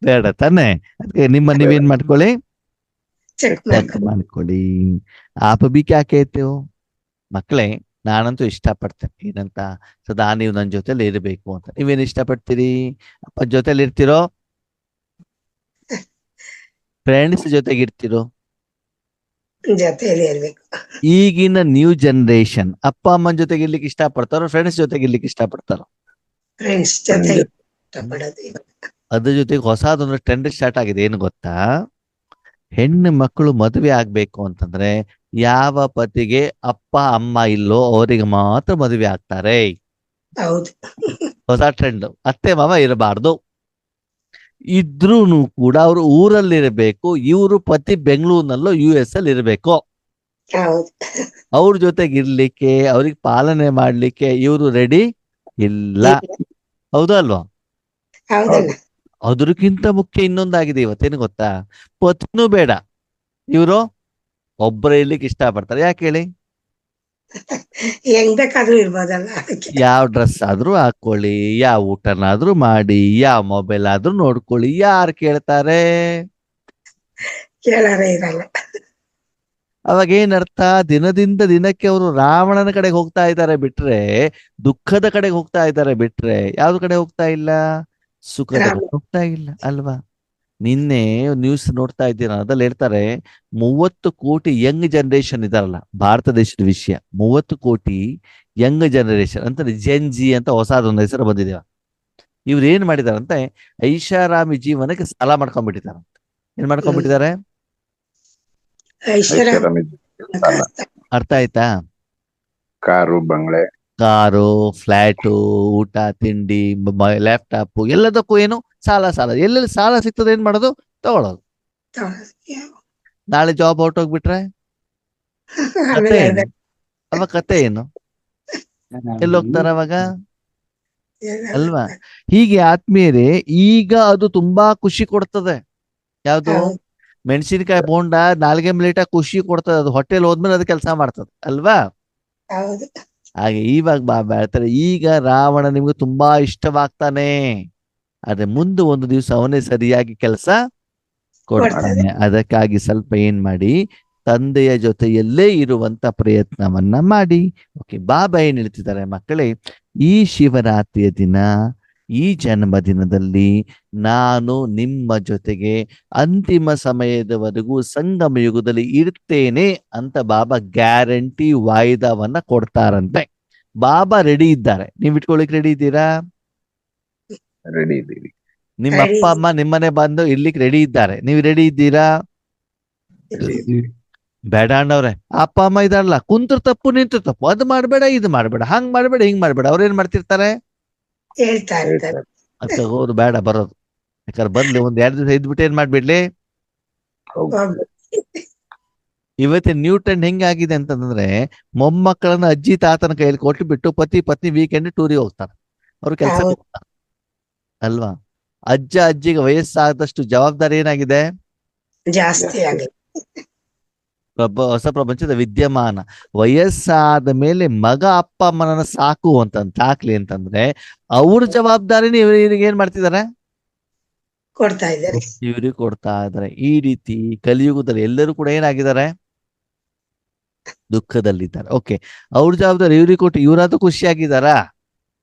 ಬೇಡ ತಾನೆ? ಅದಕ್ಕೆ ನೀವೇನ್ ಮಾಡ್ಕೊಳ್ಳಿ, ಚೆಕ್ ಮಾಡ್ಕೊಳ್ಳಿ. ಆಪ ಬಿ ಕ್ಯಾ ಕೇಳ್ತೇವ್ ಮಕ್ಕಳೇ, ನಾನಂತೂ ಇಷ್ಟಪಡ್ತೇನೆ ಏನಂತ, ಸದಾ ನೀವು ನನ್ನ ಜೊತೆಲಿ ಇರಬೇಕು ಅಂತ. ನೀವೇನ್ ಇಷ್ಟಪಡ್ತೀರಿ? ಅಪ್ಪ ಜೊತೆಲಿ ಇರ್ತಿರೋ? ಫ್ರೆಂಡ್ಸ್ ಜೊತೆಗೆ ಇರ್ತಿರೋ? ಜೊತೆಯಲ್ಲಿ ಇರ್ಬೇಕು. ಈಗಿನ ನ್ಯೂ ಜನರೇಷನ್ ಅಪ್ಪ ಅಮ್ಮನ ಜೊತೆಗೆ ಇರ್ಲಿಕ್ಕೆ ಇಷ್ಟಪಡ್ತಾರೋ, ಫ್ರೆಂಡ್ಸ್ ಜೊತೆಗೆ ಇರ್ಲಿಕ್ಕೆ ಇಷ್ಟಪಡ್ತಾರೋ? ಫ್ರೆಂಡ್ಸ್ ಜೊತೆ ಇಷ್ಟಪಡೋದು. ಅದ್ರ ಜೊತೆಗೆ ಹೊಸದೊಂದು ಟ್ರೆಂಡ್ ಸ್ಟಾರ್ಟ್ ಆಗಿದೆ, ಏನು ಗೊತ್ತಾ? ಹೆಣ್ಣು ಮಕ್ಕಳು ಮದುವೆ ಆಗ್ಬೇಕು ಅಂತಂದ್ರೆ ಯಾವ ಪತಿಗೆ ಅಪ್ಪ ಅಮ್ಮ ಇಲ್ಲೋ ಅವರಿಗೆ ಮಾತ್ರ ಮದುವೆ ಆಗ್ತಾರೆ. ಹೌದು. ಹೊಸ ಟ್ರೆಂಡ್. ಅತ್ತೆ ಮಾವ ಇರಬಾರ್ದು, ಇದ್ರೂನು ಕೂಡ ಅವರು ಊರಲ್ಲಿರಬೇಕು, ಇವರು ಪತಿ ಬೆಂಗಳೂರಿನಲ್ಲೋ US ಅಲ್ಲಿ ಇರಬೇಕು. ಅವ್ರ ಜೊತೆಗೆ ಇರ್ಲಿಕ್ಕೆ, ಅವ್ರಿಗೆ ಪಾಲನೆ ಮಾಡ್ಲಿಕ್ಕೆ ಇವರು ರೆಡಿ ಇಲ್ಲ. ಹೌದಾ ಅಲ್ವಾ? ಅದ್ರಕ್ಕಿಂತ ಮುಖ್ಯ ಇನ್ನೊಂದಾಗಿದೆ ಇವತ್ತೇನು ಗೊತ್ತಾ? ಪತ್ನೂ ಬೇಡ, ಇವರು ಒಬ್ಬರೇ ಇರ್ಲಿಕ್ಕೆ ಇಷ್ಟಪಡ್ತಾರೆ. ಯಾಕೆ ಹೇಳಿ? ಹೆಂಗ್ ಬೇಕಾದ್ರೂ ಇರ್ಬೋದಲ್ಲ. ಯಾವ ಡ್ರೆಸ್ ಆದ್ರೂ ಹಾಕೊಳ್ಳಿ, ಯಾವ ಊಟನಾದ್ರೂ ಮಾಡಿ, ಯಾವ ಮೊಬೈಲ್ ಆದ್ರೂ ನೋಡ್ಕೊಳ್ಳಿ, ಯಾರು ಕೇಳ್ತಾರೆ? ಕೇಳಾರೇ ಇರಲ್ಲ. ಅವಾಗ ಏನರ್ಥ? ದಿನದಿಂದ ದಿನಕ್ಕೆ ಅವರು ರಾವಣನ ಕಡೆಗೆ ಹೋಗ್ತಾ ಇದ್ದಾರೆ ಬಿಟ್ರೆ, ದುಃಖದ ಕಡೆಗೆ ಹೋಗ್ತಾ ಇದ್ದಾರೆ ಬಿಟ್ರೆ, ಯಾವ್ದು ಕಡೆ ಹೋಗ್ತಾ ಇಲ್ಲ? ಸುಖದ ಕಡೆ ಹೋಗ್ತಾ ಇಲ್ಲ ಅಲ್ವಾ? ನಿನ್ನೆ ನ್ಯೂಸ್ ನೋಡ್ತಾ ಇದ್ದೀರಾ, ಅದ್ರಲ್ಲಿ ಹೇಳ್ತಾರೆ 30 ಕೋಟಿ ಯಂಗ್ ಜನರೇಷನ್ ಇದಾರಲ್ಲ, ಭಾರತ ದೇಶದ ವಿಷಯ. 30 ಕೋಟಿ ಯಂಗ್ ಜನರೇಷನ್ ಅಂತ ಜೆನ್ಜಿ ಅಂತ ಹೊಸದೊಂದು ಹೆಸರು ಬಂದಿದೆ. ಇವ್ರು ಏನ್ ಮಾಡಿದಾರಂತೆ? ಐಷಾರಾಮಿ ಜೀವನಕ್ಕೆ ಸಾಲ ಮಾಡ್ಕೊಂಡ್ಬಿಟ್ಟಿದಾರಂತೆ. ಏನ್ ಮಾಡ್ಕೊಂಡ್ಬಿಟ್ಟಿದ್ದಾರೆ? ಅರ್ಥ ಆಯ್ತಾ? ಕಾರು, ಬಂಗ್ಲೆ, ಕಾರು, ಫ್ಲಾಟು, ಊಟ ತಿಂಡಿ, ಲ್ಯಾಪ್ಟಾಪ್, ಎಲ್ಲದಕ್ಕೂ ಏನು ಸಾಲ. ಎಲ್ಲೆಲ್ಲಿ ಸಾಲ ಸಿಗ್ತದೆ ಏನ್ ಮಾಡೋದು? ತಗೊಳ್ಳೋದು. ನಾಳೆ ಜಾಬ್ ಹೊರಟೋಗ್ಬಿಟ್ರೆ ಕತೆ ಏನು? ಅವಾಗ ಕತೆ ಏನು? ಎಲ್ಲೋಗ್ತಾರ ಅವಾಗ? ಅಲ್ವಾ? ಹೀಗೆ ಆತ್ಮೀಯರೇ, ಈಗ ಅದು ತುಂಬಾ ಖುಷಿ ಕೊಡ್ತದೆ. ಯಾವ್ದು? ಮೆಣಸಿನಕಾಯಿ ಬೋಂಡ ನಾಲ್ಗೆ ಮಿಲಿಟ ಖುಷಿ ಕೊಡ್ತದೆ. ಅದು ಹೊಟ್ಟೆಲ್ ಹೋದ್ಮೇಲೆ ಅದು ಕೆಲಸ ಮಾಡ್ತದೆ ಅಲ್ವಾ? ಹಾಗೆ ಇವಾಗ ಬಾಬಾ ಹೇಳ್ತಾರೆ, ಈಗ ರಾವಣ ನಿಮ್ಗೆ ತುಂಬಾ ಇಷ್ಟವಾಗ್ತಾನೆ, ಆದ್ರೆ ಮುಂದೆ ಒಂದು ದಿವಸ ಅವನೇ ಸರಿಯಾಗಿ ಕೆಲಸ ಕೊಡ್ತಾನೆ. ಅದಕ್ಕಾಗಿ ಸ್ವಲ್ಪ ಏನ್ ಮಾಡಿ, ತಂದೆಯ ಜೊತೆಯಲ್ಲೇ ಇರುವಂತ ಪ್ರಯತ್ನವನ್ನ ಮಾಡಿ. ಓಕೆ, ಬಾಬಾ ಏನ್ ಹೇಳ್ತಿದ್ದಾರೆ ಮಕ್ಕಳೇ, ಈ ಶಿವರಾತ್ರಿಯ ದಿನ, ಈ ಜನ್ಮದಿನದಲ್ಲಿ ನಾನು ನಿಮ್ಮ ಜೊತೆಗೆ ಅಂತಿಮ ಸಮಯದವರೆಗೂ ಸಂಗಮ ಯುಗದಲ್ಲಿ ಇರ್ತೇನೆ ಅಂತ ಬಾಬಾ ಗ್ಯಾರಂಟಿ ವಾಯ್ದಾವನ್ನ ಕೊಡ್ತಾರಂತೆ. ಬಾಬಾ ರೆಡಿ ಇದ್ದಾರೆ, ನೀವ್ ಇಟ್ಕೊಳಿಕ್ ರೆಡಿ ಇದ್ದೀರಾ? ರೆಡಿ ಇದ್ದೀವಿ. ನಿಮ್ಮ ಅಪ್ಪ ಅಮ್ಮ ನಿಮ್ಮನೆ ಬಂದು ಇರ್ಲಿಕ್ಕೆ ರೆಡಿ ಇದ್ದಾರೆ, ನೀವು ರೆಡಿ ಇದ್ದೀರಾ? ಬೇಡ ಅಣ್ಣವ್ರೆ, ಅಪ್ಪ ಅಮ್ಮ ಇದಾರಲ್ಲ, ಕುಂತ್ರ ತಪ್ಪು ನಿಂತ್ರ ತಪ್ಪು, ಅದು ಮಾಡ್ಬೇಡ ಇದು ಮಾಡ್ಬೇಡ, ಹಂಗ್ ಮಾಡ್ಬೇಡ ಹಿಂಗ್ ಮಾಡ್ಬೇಡ, ಅವ್ರೇನ್ ಮಾಡ್ತಿರ್ತಾರೆ? ಹೇಳ್ತಾ ಇರ್ತಾರೆ. ಅದಕ್ಕೆ ಹೋದ್ರು ಬೇಡ ಬರೋದು. ಯಾಕಂದ್ರೆ ಬರ್ಲಿ ಒಂದ್ 2 ದಿವಸ ಇದ್ಬಿಟ್ಟು ಏನ್ ಮಾಡ್ಬಿಡ್ಲಿ. ಇವತ್ತಿನ ನ್ಯೂ ಟ್ರೆಂಡ್ ಹೆಂಗಾಗಿದೆ ಅಂತಂದ್ರೆ, ಮೊಮ್ಮಕ್ಕಳನ್ನ ಅಜ್ಜಿ ತಾತನ ಕೈಯಲ್ಲಿ ಕೊಟ್ಟು ಬಿಟ್ಟು ಪತಿ ಪತ್ನಿ ವೀಕೆಂಡ್ ಟೂರಿಗೆ ಹೋಗ್ತಾರೆ, ಅವ್ರು ಕೆಲಸ ಹೋಗ್ತಾರೆ ಅಲ್ವಾ. ಅಜ್ಜ ಅಜ್ಜಿಗೆ ವಯಸ್ಸಾದಷ್ಟು ಜವಾಬ್ದಾರಿ ಏನಾಗಿದೆ, ಜಾಸ್ತಿ ಆಗಿದೆ. ಹೊಸ ಪ್ರಪಂಚದ ವಿದ್ಯಮಾನ. ವಯಸ್ಸಾದ ಮೇಲೆ ಮಗ ಅಪ್ಪ ಅಮ್ಮನನ್ನ ಸಾಕ್ಲಿ ಅಂತಂದ್ರೆ ಅವ್ರ ಜವಾಬ್ದಾರಿನ ಇವ್ರಿಗೆ ಏನ್ ಮಾಡ್ತಿದಾರೆ, ಕೊಡ್ತಾ ಇದ್ದಾರೆ. ಇವ್ರಿಗೆ ಕೊಡ್ತಾ ಇದಾರೆ. ಈ ರೀತಿ ಕಲಿಯುಗದಲ್ಲಿ ಎಲ್ಲರೂ ಕೂಡ ಏನಾಗಿದ್ದಾರೆ, ದುಃಖದಲ್ಲಿದ್ದಾರೆ. ಓಕೆ, ಅವ್ರ ಜವಾಬ್ದಾರಿ ಇವ್ರಿಗೆ ಕೊಟ್ಟು ಇವರಾದ್ರೂ ಖುಷಿಯಾಗಿದ್ದಾರಾ?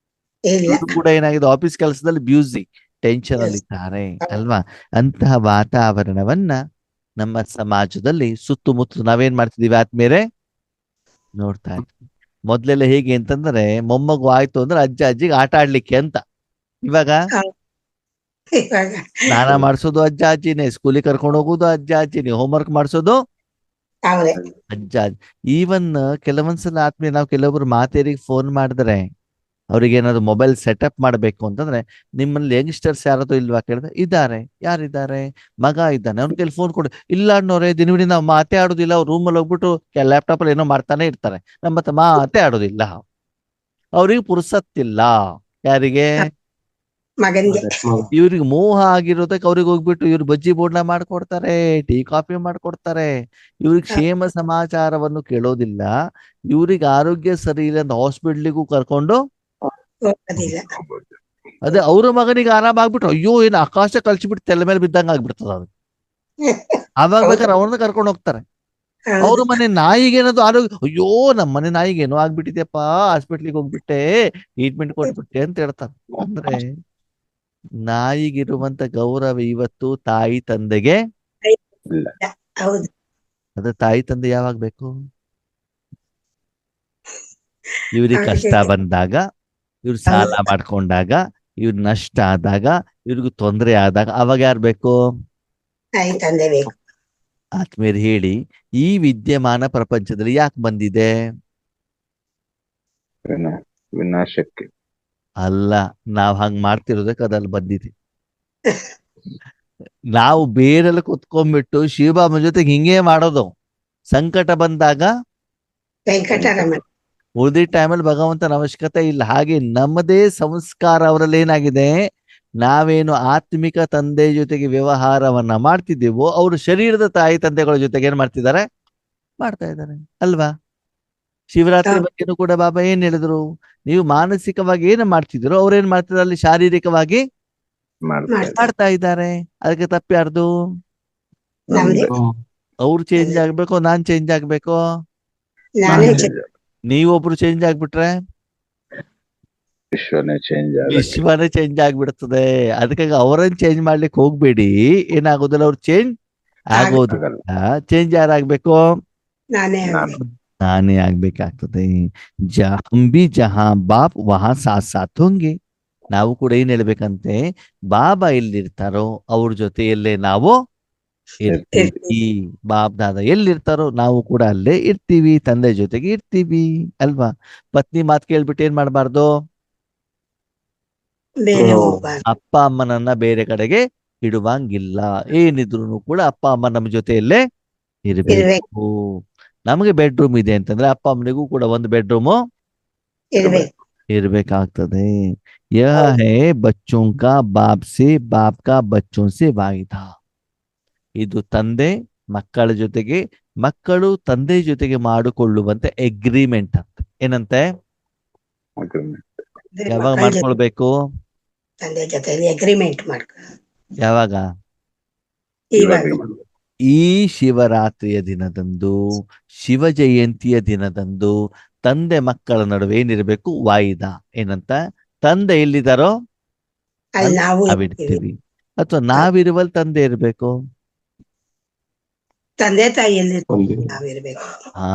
ಇವರು ಕೂಡ ಏನಾಗಿದೆ, ಆಫೀಸ್ ಕೆಲಸದಲ್ಲಿ ಬ್ಯೂಸಿ, ಟೆನ್ಷನ್ ಅಲ್ಲಿ ಇದ್ದಾರೆ ಅಲ್ವಾ. ಅಂತಹ ವಾತಾವರಣವನ್ನ ನಮ್ಮ ಸಮಾಜದಲ್ಲಿ ಸುತ್ತಮುತ್ತ ನಾವೇನ್ ಮಾಡ್ತಿದೀವಿ ಆದ್ಮೇಲೆ ನೋಡ್ತಾ ಇದ್ವಿ. ಮೊದ್ಲೆಲ್ಲ ಹೇಗೆ ಅಂತಂದ್ರೆ, ಮೊಮ್ಮಗು ಆಯ್ತು ಅಂದ್ರೆ ಅಜ್ಜ ಅಜ್ಜಿಗೆ ಆಟ ಆಡ್ಲಿಕ್ಕೆ ಅಂತ. ಇವಾಗ ಸ್ನಾನ ಮಾಡಿಸೋದು ಅಜ್ಜ ಅಜ್ಜಿನೇ, ಸ್ಕೂಲಿಗೆ ಕರ್ಕೊಂಡು ಹೋಗೋದು ಅಜ್ಜ ಅಜ್ಜಿನೇ, ಹೋಮ್ವರ್ಕ್ ಮಾಡಿಸೋದು ಅಜ್ಜ ಅಜ್ಜಿ. ಈವನ್ ಕೆಲವೊಂದ್ಸಲ ಆದ್ಮೇಲೆ ನಾವು ಕೆಲವೊಬ್ರು ಮಾತೇರಿಗೆ ಫೋನ್ ಮಾಡಿದ್ರೆ, ಅವ್ರಿಗೆ ಏನಾದ್ರು ಮೊಬೈಲ್ ಸೆಟಪ್ ಮಾಡ್ಬೇಕು ಅಂತಂದ್ರೆ, ನಿಮ್ಮಲ್ಲಿ ಯಂಗ್ಸ್ಟರ್ಸ್ ಯಾರದು ಇಲ್ವಾ ಕೇಳಿದ್ರೆ, ಇದ್ದಾರೆ. ಯಾರಿದ್ದಾರೆ? ಮಗ ಇದ್ದಾನೆ, ಅವ್ನ ಕೈಲಿ ಫೋನ್ ಕೊಡು. ಇಲ್ಲ ಅನ್ನೋರೆ ದಿನವಿಡಿ ನಾವು ಮಾತೇ ಆಡೋದಿಲ್ಲ, ಅವ್ರು ರೂಮಲ್ಲಿ ಹೋಗ್ಬಿಟ್ಟು ಲ್ಯಾಪ್ಟಾಪ್ ಅಲ್ಲಿ ಏನೋ ಮಾಡ್ತಾನೆ ಇರ್ತಾರೆ, ನಮ್ಮ ಹತ್ರ ಮಾತೇ ಆಡೋದಿಲ್ಲ. ಅವ್ರಿಗೆ ಪುರ್ಸತ್ತಿಲ್ಲ. ಯಾರಿಗೆ? ಮಗನಿಗೆ. ಇವ್ರಿಗೆ ಮೋಹ ಆಗಿರೋದಕ್ಕೆ ಅವ್ರಿಗೆ ಹೋಗ್ಬಿಟ್ಟು ಇವ್ರು ಬಜ್ಜಿ ಬೋಂಡ ಮಾಡ್ಕೊಡ್ತಾರೆ, ಟೀ ಕಾಫಿ ಮಾಡ್ಕೊಡ್ತಾರೆ. ಇವ್ರಿಗೆ ಕ್ಷೇಮ ಸಮಾಚಾರವನ್ನು ಕೇಳೋದಿಲ್ಲ. ಇವ್ರಿಗೆ ಆರೋಗ್ಯ ಸರಿ ಇಲ್ಲ ಅಂತ ಹಾಸ್ಪಿಟ್ಲಿಗೂ ಕರ್ಕೊಂಡು ಅದೇ ಅವ್ರ ಮಗನಿಗೆ ಆರಾಮ ಆಗ್ಬಿಟ್ರು, ಅಯ್ಯೋ ಏನು ಆಕಾಶ ಕಳ್ಸಿಬಿಟ್ಟು ತಲೆ ಮೇಲೆ ಬಿದ್ದಂಗ ಆಗ್ಬಿಡ್ತದ ಅದು. ಅವಾಗ ಬೇಕಾದ್ರೆ ಅವ್ರನ್ನ ಕರ್ಕೊಂಡು ಹೋಗ್ತಾರೆ. ಅವ್ರ ಮನೆ ನಾಯಿಗೇನದು ಆರೋಗ್ಯ, ಅಯ್ಯೋ ನಮ್ಮ ಮನೆ ನಾಯಿಗೇನೋ ಆಗ್ಬಿಟ್ಟಿದ್ಯಪ್ಪ, ಹಾಸ್ಪಿಟ್ಲಿಗೆ ಹೋಗ್ಬಿಟ್ಟೆ, ಟ್ರೀಟ್ಮೆಂಟ್ ಕೊಟ್ಬಿಟ್ಟೆ ಅಂತ ಹೇಳ್ತಾರೆ. ಅಂದ್ರೆ ನಾಯಿಗಿರುವಂತ ಗೌರವ ಇವತ್ತು ತಾಯಿ ತಂದೆಗೆ ಅದೇ ತಾಯಿ ತಂದೆ ಯಾವಾಗ ಬೇಕು? ಇವ್ರಿಗೆ ಕಷ್ಟ ಬಂದಾಗ, ಇವ್ರು ಸಾಲ ಮಾಡ್ಕೊಂಡಾಗ, ಇವ್ರ ನಷ್ಟ ಆದಾಗ, ಇವ್ರಿಗೂ ತೊಂದರೆ ಆದಾಗ ಅವಾಗ ಯಾರು ಬೇಕು? ಆತ್ಮೀಯರು ಹೇಳಿ, ಈ ವಿದ್ಯಮಾನ ಪ್ರಪಂಚದಲ್ಲಿ ಯಾಕೆ ಬಂದಿದೆ? ವಿನಾಶಕ್ಕೆ ಅಲ್ಲ, ನಾವ್ ಹಂಗ್ ಮಾಡ್ತಿರೋದಕ್ಕೆ ಅದಲ್ಲಿ ಬಂದಿದೆ. ನಾವು ಬೇರೆಲ್ಲ ಕುತ್ಕೊಂಡ್ಬಿಟ್ಟು ಶಿವಬಾಬಾ ಜೊತೆಗೆ ಹಿಂಗೇ ಮಾಡೋದು. ಸಂಕಟ ಬಂದಾಗ ಉಳಿದ ಟೈಮಲ್ಲಿ ಭಗವಂತನ ಅವಶ್ಯಕತೆ ಇಲ್ಲ. ಹಾಗೆ ನಮ್ಮದೇ ಸಂಸ್ಕಾರ ಅವರಲ್ಲಿ ಏನಾಗಿದೆ, ನಾವೇನು ಆತ್ಮಿಕ ತಂದೆ ಜೊತೆಗೆ ವ್ಯವಹಾರವನ್ನ ಮಾಡ್ತಿದ್ದೀವೋ, ಅವರು ಶರೀರದ ತಾಯಿ ತಂದೆಗಳ ಜೊತೆಗೆ ಏನ್ ಮಾಡ್ತಾ ಇದ್ದಾರೆ ಅಲ್ವಾ. ಶಿವರಾತ್ರಿ ಬಗ್ಗೆನೂ ಕೂಡ ಬಾಬಾ ಏನ್ ಹೇಳಿದ್ರು, ನೀವು ಮಾನಸಿಕವಾಗಿ ಏನು ಮಾಡ್ತಿದ್ರು, ಅವ್ರೇನ್ ಮಾಡ್ತಿದ್ರು ಅಲ್ಲಿ ಶಾರೀರಿಕವಾಗಿ ಮಾಡ್ತಾ ಇದ್ದಾರೆ. ಅದಕ್ಕೆ ತಪ್ಪ್ಯಾರ್ದು? ಅವ್ರು ಚೇಂಜ್ ಆಗ್ಬೇಕು, ನಾನ್ ಚೇಂಜ್ ಆಗ್ಬೇಕು. ನೀವೊಬ್ರು ಚೇಂಜ್ ಆಗ್ಬಿಟ್ರೆ ವಿಶ್ವನೇ ಚೇಂಜ್ ಆಗ್ಬಿಡ್ತದೆ. ಅದಕ್ಕಾಗಿ ಅವರನ್ನ ಚೇಂಜ್ ಮಾಡ್ಲಿಕ್ಕೆ ಹೋಗ್ಬೇಡಿ, ಏನಾಗೋದಿಲ್ಲ, ಅವ್ರು ಚೇಂಜ್ ಆಗೋದು. ಚೇಂಜ್ ಯಾರಾಗ್ಬೇಕು? ನಾನೇ ಆಗ್ಬೇಕಾಗ್ತದೆ. ಹಂಬಿ ಜಹಾ ಬಾಪ್ ವಹಾ ಸಾಥ್ ಸಾಥ್ ಹೋಂಗೆ. ನಾವು ಕೂಡ ಏನ್ ಹೇಳ್ಬೇಕಂತೆ, ಬಾಬಾ ಎಲ್ಲಿರ್ತಾರೋ ಅವ್ರ ಜೊತೆಯಲ್ಲೇ ನಾವು ಇರ್ತೀವಿ. ಬಾಬ್ ದಾದ ಎಲ್ಲಿರ್ತಾರೋ ನಾವು ಕೂಡ ಅಲ್ಲೇ ಇರ್ತೀವಿ, ತಂದೆ ಜೊತೆಗೆ ಇರ್ತೀವಿ ಅಲ್ವಾ. ಪತ್ನಿ ಮಾತು ಕೇಳ್ಬಿಟ್ಟು ಏನ್ ಮಾಡ್ಬಾರ್ದು, ಅಪ್ಪ ಅಮ್ಮನನ್ನ ಬೇರೆ ಕಡೆಗೆ ಇಡುವಂಗಿಲ್ಲ. ಏನಿದ್ರು ಕೂಡ ಅಪ್ಪ ಅಮ್ಮ ನಮ್ಮ ಜೊತೆಯಲ್ಲೇ ಇರ್ಬೇಕು. ನಮಗೆ ಬೆಡ್ರೂಮ್ ಇದೆ ಅಂತಂದ್ರೆ ಅಪ್ಪ ಅಮ್ಮನಿಗೂ ಕೂಡ ಒಂದು ಬೆಡ್ರೂಮು ಇರ್ಬೇಕಾಗ್ತದೆ. ಯಹ ಹೇ ಬಚ್ಚೋಂ ಕಾ ಬಾಪ್ ಸೆ, ಬಾಪ್ ಕಾ ಬಚ್ಚೋಂ ಸೆ ವಾಯಿದಾ. ಇದು ತಂದೆ ಮಕ್ಕಳ ಜೊತೆಗೆ, ಮಕ್ಕಳು ತಂದೆ ಜೊತೆಗೆ ಮಾಡಿಕೊಳ್ಳುವಂತೆ ಅಗ್ರಿಮೆಂಟ್ ಅಂತ. ಏನಂತೆ? Agreement. ಯಾವಾಗ ಮಕ್ಕಳ ಜೊತೆ ಮಾಡ್ಕೊಳ್ಬೇಕು? ತಂದೆ ಜೊತೆಲಿ ಅಗ್ರಿಮೆಂಟ್ ಮಾಡ್ಕೊ ಯಾವಾಗ? ಇವಾಗ ಈ ಶಿವರಾತ್ರಿಯ ದಿನದಂದು, ಶಿವ ಜಯಂತಿಯ ದಿನದಂದು ತಂದೆ ಮಕ್ಕಳ ನಡುವೆ ಏನಿರ್ಬೇಕು? ವಾಯಿದ. ಏನಂತ? ತಂದೆ ಎಲ್ಲಿದ್ದಾರೋ ಅಲ್ಲಿ ನಾವು ಇರ್ತೀವಿ. ನಾವಿರ್ತೀವಿ, ಅಥವಾ ನಾವಿರುವಲ್ಲಿ ತಂದೆ ಇರ್ಬೇಕು. ತಂದೆ ತಾಯಿ ಎಲ್ಲಿ ನಾವಿರ್ಬೇಕು. ಹಾ,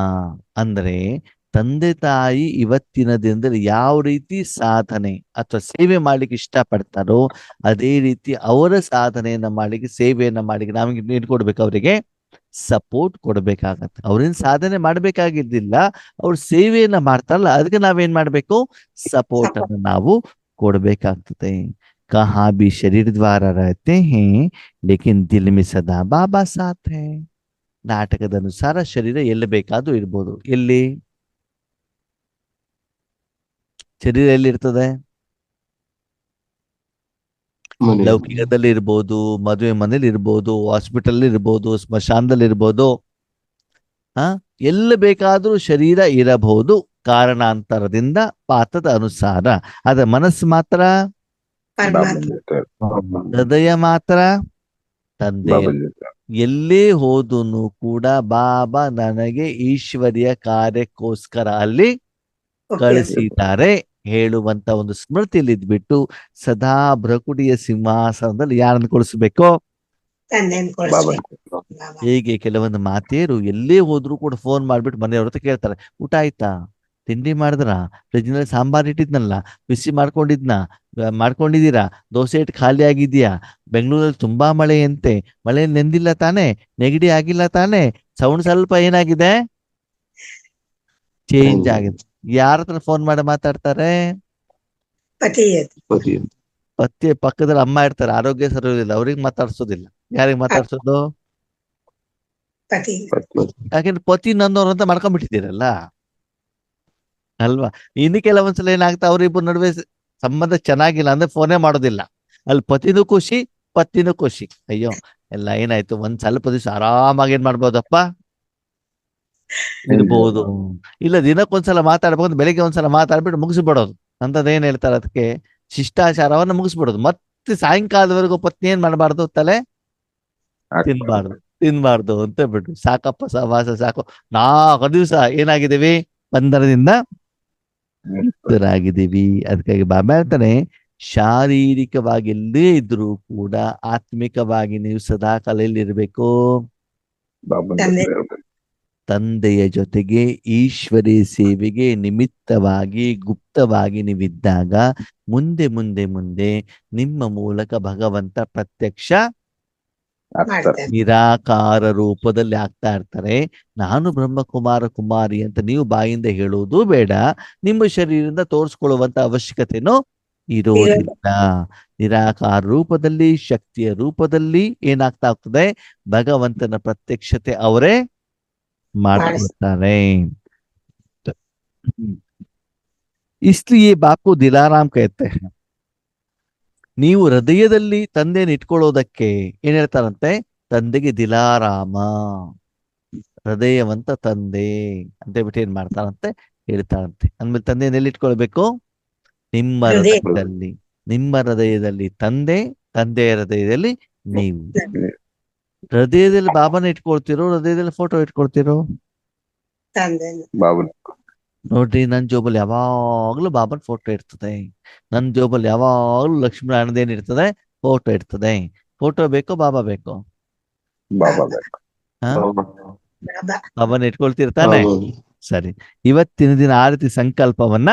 ಅಂದ್ರೆ ತಂದೆ ತಾಯಿ ಇವತ್ತಿನ ದಿನದಲ್ಲಿ ಯಾವ ರೀತಿ ಸಾಧನೆ ಅಥವಾ ಸೇವೆ ಮಾಡ್ಲಿಕ್ಕೆ ಇಷ್ಟಪಡ್ತಾರೋ ಅದೇ ರೀತಿ ಅವರ ಸಾಧನೆಯನ್ನ ಮಾಡ್ಲಿಕ್ಕೆ, ಸೇವೆಯನ್ನ ಮಾಡ್ಲಿಕ್ಕೆ ನಮಗೆ ಏನ್ ಕೊಡ್ಬೇಕು? ಅವರಿಗೆ ಸಪೋರ್ಟ್ ಕೊಡ್ಬೇಕಾಗತ್ತೆ. ಅವ್ರೇನ್ ಸಾಧನೆ ಮಾಡ್ಬೇಕಾಗಿದ್ದಿಲ್ಲ, ಅವ್ರ ಸೇವೆಯನ್ನ ಮಾಡ್ತಾರಲ್ಲ, ಅದಕ್ಕೆ ನಾವೇನ್ ಮಾಡ್ಬೇಕು? ಸಪೋರ್ಟ್ ಅನ್ನು ನಾವು ಕೊಡ್ಬೇಕಾಗ್ತದೆ. ಕಹಾ ಬಿ ಶರೀರ ದ್ವಾರ रहते हैं लेकिन दिल में सदा बाबा साथ है. ನಾಟಕದ ಅನುಸಾರ ಶರೀರ ಎಲ್ಲಿ ಬೇಕಾದ್ರೂ ಇರ್ಬೋದು. ಎಲ್ಲಿ ಶರೀರ ಎಲ್ಲಿರ್ತದೆ? ಲೌಕಿಕದಲ್ಲಿ ಇರ್ಬೋದು, ಮದುವೆ ಮನೇಲಿ ಇರ್ಬೋದು, ಹಾಸ್ಪಿಟಲ್ ಇರ್ಬೋದು, ಸ್ಮಶಾನದಲ್ಲಿ ಇರ್ಬೋದು. ಎಲ್ಲಿ ಬೇಕಾದ್ರೂ ಶರೀರ ಇರಬಹುದು, ಕಾರಣಾಂತರದಿಂದ ಪಾತದ ಅನುಸಾರ. ಅದ ಮನಸ್ಸು ಮಾತ್ರ, ಬಾಬನ್ ಜೊತೆ. ಹೃದಯ ಮಾತ್ರ ತಂದೆ. ಬಾಬನ್ ಜೊತೆ. ಎಲ್ಲೇ ಹೋದನು ಕೂಡ ಬಾಬಾ ನನಗೆ ಈಶ್ವರ್ಯ ಕಾರ್ಯಕ್ಕೋಸ್ಕರ ಅಲ್ಲಿ ಕಳಿಸಿದ್ದಾರೆ ಹೇಳುವಂತ ಒಂದು ಸ್ಮೃತಿಯಲ್ಲಿ ಇದ್ಬಿಟ್ಟು ಸದಾ ಭ್ರಕುಟಿಯ ಸಿಂಹಾಸನದಲ್ಲಿ ಯಾರನ್ನು ಕೊಳಿಸ್ಬೇಕು? ತಂದೆನ್ ಬಾಬನ್ ಕೊಡಿಸ್ಬೇಕು. ಜೊತೆ. ಹೇಗೆ ಕೆಲವೊಂದು ಮಾತೇರು ಎಲ್ಲೇ ಹೋದ್ರು ಕೂಡ ಫೋನ್ ಮಾಡ್ಬಿಟ್ಟು ಮನೆಯವ್ರ ಹತ್ರ ಕೇಳ್ತಾರೆ, ಊಟ ಆಯ್ತಾ, ತಿಂಡಿ ಮಾಡಿದ್ರ, ಫ್ರಿಜ್ನಲ್ಲಿ ಸಾಂಬಾರ್ ಇಟ್ಟಿದ್ನಲ್ಲ, ಬಿಸಿ ಮಾಡ್ಕೊಂಡಿದ್ದೀರಾ, ದೋಸೆ ಇಟ್ಟು ಖಾಲಿ ಆಗಿದ್ಯಾ, ಬೆಂಗಳೂರಲ್ಲಿ ತುಂಬಾ ಮಳೆ ಅಂತೆ, ಮಳೆ ನೆಂದಿಲ್ಲ ತಾನೆ, ನೆಗಡಿ ಆಗಿಲ್ಲ ತಾನೆ, ಸೌಂಡ್ ಸ್ವಲ್ಪ ಏನಾಗಿದೆ? ಚೇಂಜ್ ಆಗಿದೆ. ಯಾರ ಹತ್ರ ಫೋನ್ ಮಾಡಿ ಮಾತಾಡ್ತಾರೆ? ಪತಿ ಪತಿ ಪಕ್ಕದಲ್ಲಿ ಅಮ್ಮ ಇರ್ತಾರೆ, ಆರೋಗ್ಯ ಸರಿಯಿಲ್ಲ, ಅವ್ರಿಗೆ ಮಾತಾಡ್ಸೋದಿಲ್ಲ. ಯಾರಿಗೆ ಮಾತಾಡ್ಸೋದು? ಪತಿ ಯಾಕೆಂದ್ರೆ ಪತಿ ನನ್ನವ್ರು ಅಂತ ಮಾಡ್ಕೊಂಡ್ಬಿಟ್ಟಿದ್ದೀರಲ್ಲ ಅಲ್ವಾ. ಇನ್ನು ಕೆಲವೊಂದ್ಸಲ ಏನಾಗ್ತಾ, ಅವ್ರಿಬ್ಬರು ನಡುವೆ ಸಂಬಂಧ ಚೆನ್ನಾಗಿಲ್ಲ ಅಂದ್ರೆ ಫೋನೇ ಮಾಡೋದಿಲ್ಲ. ಅಲ್ಲಿ ಪತಿನೂ ಖುಷಿ, ಪತ್ನಿನೂ ಖುಷಿ. ಅಯ್ಯೋ ಎಲ್ಲ ಏನಾಯ್ತು, ಒಂದ್ ಸ್ವಲ್ಪ ದಿವಸ ಆರಾಮಾಗಿ ಏನ್ ಮಾಡ್ಬೋದಪ್ಪ, ಇರ್ಬೋದು. ಇಲ್ಲ ದಿನಕ್ಕೊಂದ್ಸಲ ಮಾತಾಡ್ಬೇಕು, ಬೆಳಿಗ್ಗೆ ಒಂದ್ಸಲ ಮಾತಾಡ್ಬಿಟ್ಟು ಮುಗಿಸ್ಬಿಡೋದು. ಅಂತದ್ ಏನ್ ಹೇಳ್ತಾರೆ ಅದಕ್ಕೆ? ಶಿಷ್ಟಾಚಾರವನ್ನ ಮುಗಿಸ್ಬಿಡೋದು. ಮತ್ತೆ ಸಾಯಂಕಾಲದವರೆಗೂ ಪತ್ನಿ ಏನ್ ಮಾಡಬಾರ್ದು? ತಲೆ ತಿನ್ಬಾರ್ದು ಅಂತ ಬಿಟ್ಟು, ಸಾಕಪ್ಪ ಸಹವಾಸ ಸಾಕು. 4 ದಿವಸ ಏನಾಗಿದ್ದೀವಿ? ಬಂಧನದಿಂದ ಮುಕ್ತರಾಗಿದ್ದೀವಿ. ಅದಕ್ಕಾಗಿ ಬಾಬಾ ಹೇಳ್ತಾನೆ, ಶಾರೀರಿಕವಾಗಿ ಎಲ್ಲೇ ಇದ್ರೂ ಕೂಡ ಆತ್ಮಿಕವಾಗಿ ನೀವು ಸದಾ ಕಲೆಯಲ್ಲಿರ್ಬೇಕು. ಬಾಬನ್ ತಂದೆ ಜೊತೆ ಇರ್ಬೇಕು. ತಂದೆಯ ಜೊತೆಗೆ ಈಶ್ವರಿ ಸೇವೆಗೆ ನಿಮಿತ್ತವಾಗಿ ಗುಪ್ತವಾಗಿ ನೀವಿದ್ದಾಗ ಮುಂದೆ ಮುಂದೆ ಮುಂದೆ ನಿಮ್ಮ ಮೂಲಕ ಭಗವಂತ ಪ್ರತ್ಯಕ್ಷ ಆಗ್ತಾರೆ. ಮಾಡ್ತಾರೆ. ನಿರಾಕಾರ ರೂಪದಲ್ಲಿ ಆಗ್ತಾ ಇರ್ತಾರೆ. ನಾನು ಬ್ರಹ್ಮಕುಮಾರ ಕುಮಾರಿ ಅಂತ ನೀವು ಬಾಯಿಂದ ಹೇಳುವುದು ಬೇಡ, ನಿಮ್ಮ ಶರೀರದಿಂದ ತೋರಿಸ್ಕೊಳ್ಳುವಂತ ಅವಶ್ಯಕತೆನೂ ಇರೋದಿಲ್ಲ. ನಿರಾಕಾರ ರೂಪದಲ್ಲಿ, ಶಕ್ತಿಯ ರೂಪದಲ್ಲಿ ಏನಾಗ್ತಾ ಹೋಗ್ತದೆ? ಭಗವಂತನ ಪ್ರತ್ಯಕ್ಷತೆ ಅವರೇ ಮಾಡ್ಕೊಳ್ತಾರೆ. इसलिए बाप को दिलाराम कहते हैं. ನೀವು ಹೃದಯದಲ್ಲಿ ತಂದೆನ ಇಟ್ಕೊಳ್ಳೋದಕ್ಕೆ ಏನ್ ಹೇಳ್ತಾರಂತೆ? ತಂದೆಗೆ ದಿಲಾರಾಮ, ಹೃದಯವಂತ ತಂದೆ ಅಂತ ಹೇಳ್ಬಿಟ್ಟು ಏನ್ ಮಾಡ್ತಾರಂತೆ? ಹೇಳ್ತಾರಂತೆ. ಅಂದ್ಮೇಲೆ ತಂದೆನ ಎಲ್ಲಿ ಇಟ್ಕೊಳ್ಬೇಕು? ನಿಮ್ಮ ಹೃದಯದಲ್ಲಿ. ನಿಮ್ಮ ಹೃದಯದಲ್ಲಿ ತಂದೆ, ತಂದೆಯ ಹೃದಯದಲ್ಲಿ ನೀವು. ಹೃದಯದಲ್ಲಿ ಬಾಬಾನ ಇಟ್ಕೊಳ್ತಿರೋ, ಹೃದಯದಲ್ಲಿ ಫೋಟೋ ಇಟ್ಕೊಳ್ತಿರೋ? ತಂದೆ ಬಾಬನ್ ನೋಡ್ರಿ, ನನ್ನ ಜೋಬಲ್ಲಿ ಯಾವಾಗ್ಲೂ ಬಾಬನ್ ಫೋಟೋ ಇರ್ತದೆ. ನನ್ನ ಜೋಬಲ್ಲಿ ಯಾವಾಗ್ಲೂ ಲಕ್ಷ್ಮೀನಾರಾಯಣದೇನ್ ಇರ್ತದೆ? ಫೋಟೋ ಇರ್ತದೆ. ಫೋಟೋ ಬೇಕೋ ಬಾಬಾ ಬೇಕೋ? ಬಾಬಾ ಬೇಕು. ಹಾ, ಬಾಬಾ ಬಾಬಾನ ಇಟ್ಕೊಳ್ತಿರ್ತಾನೆ. ಸರಿ, ಇವತ್ತಿನ ದಿನ ಆ ರೀತಿ ಸಂಕಲ್ಪವನ್ನ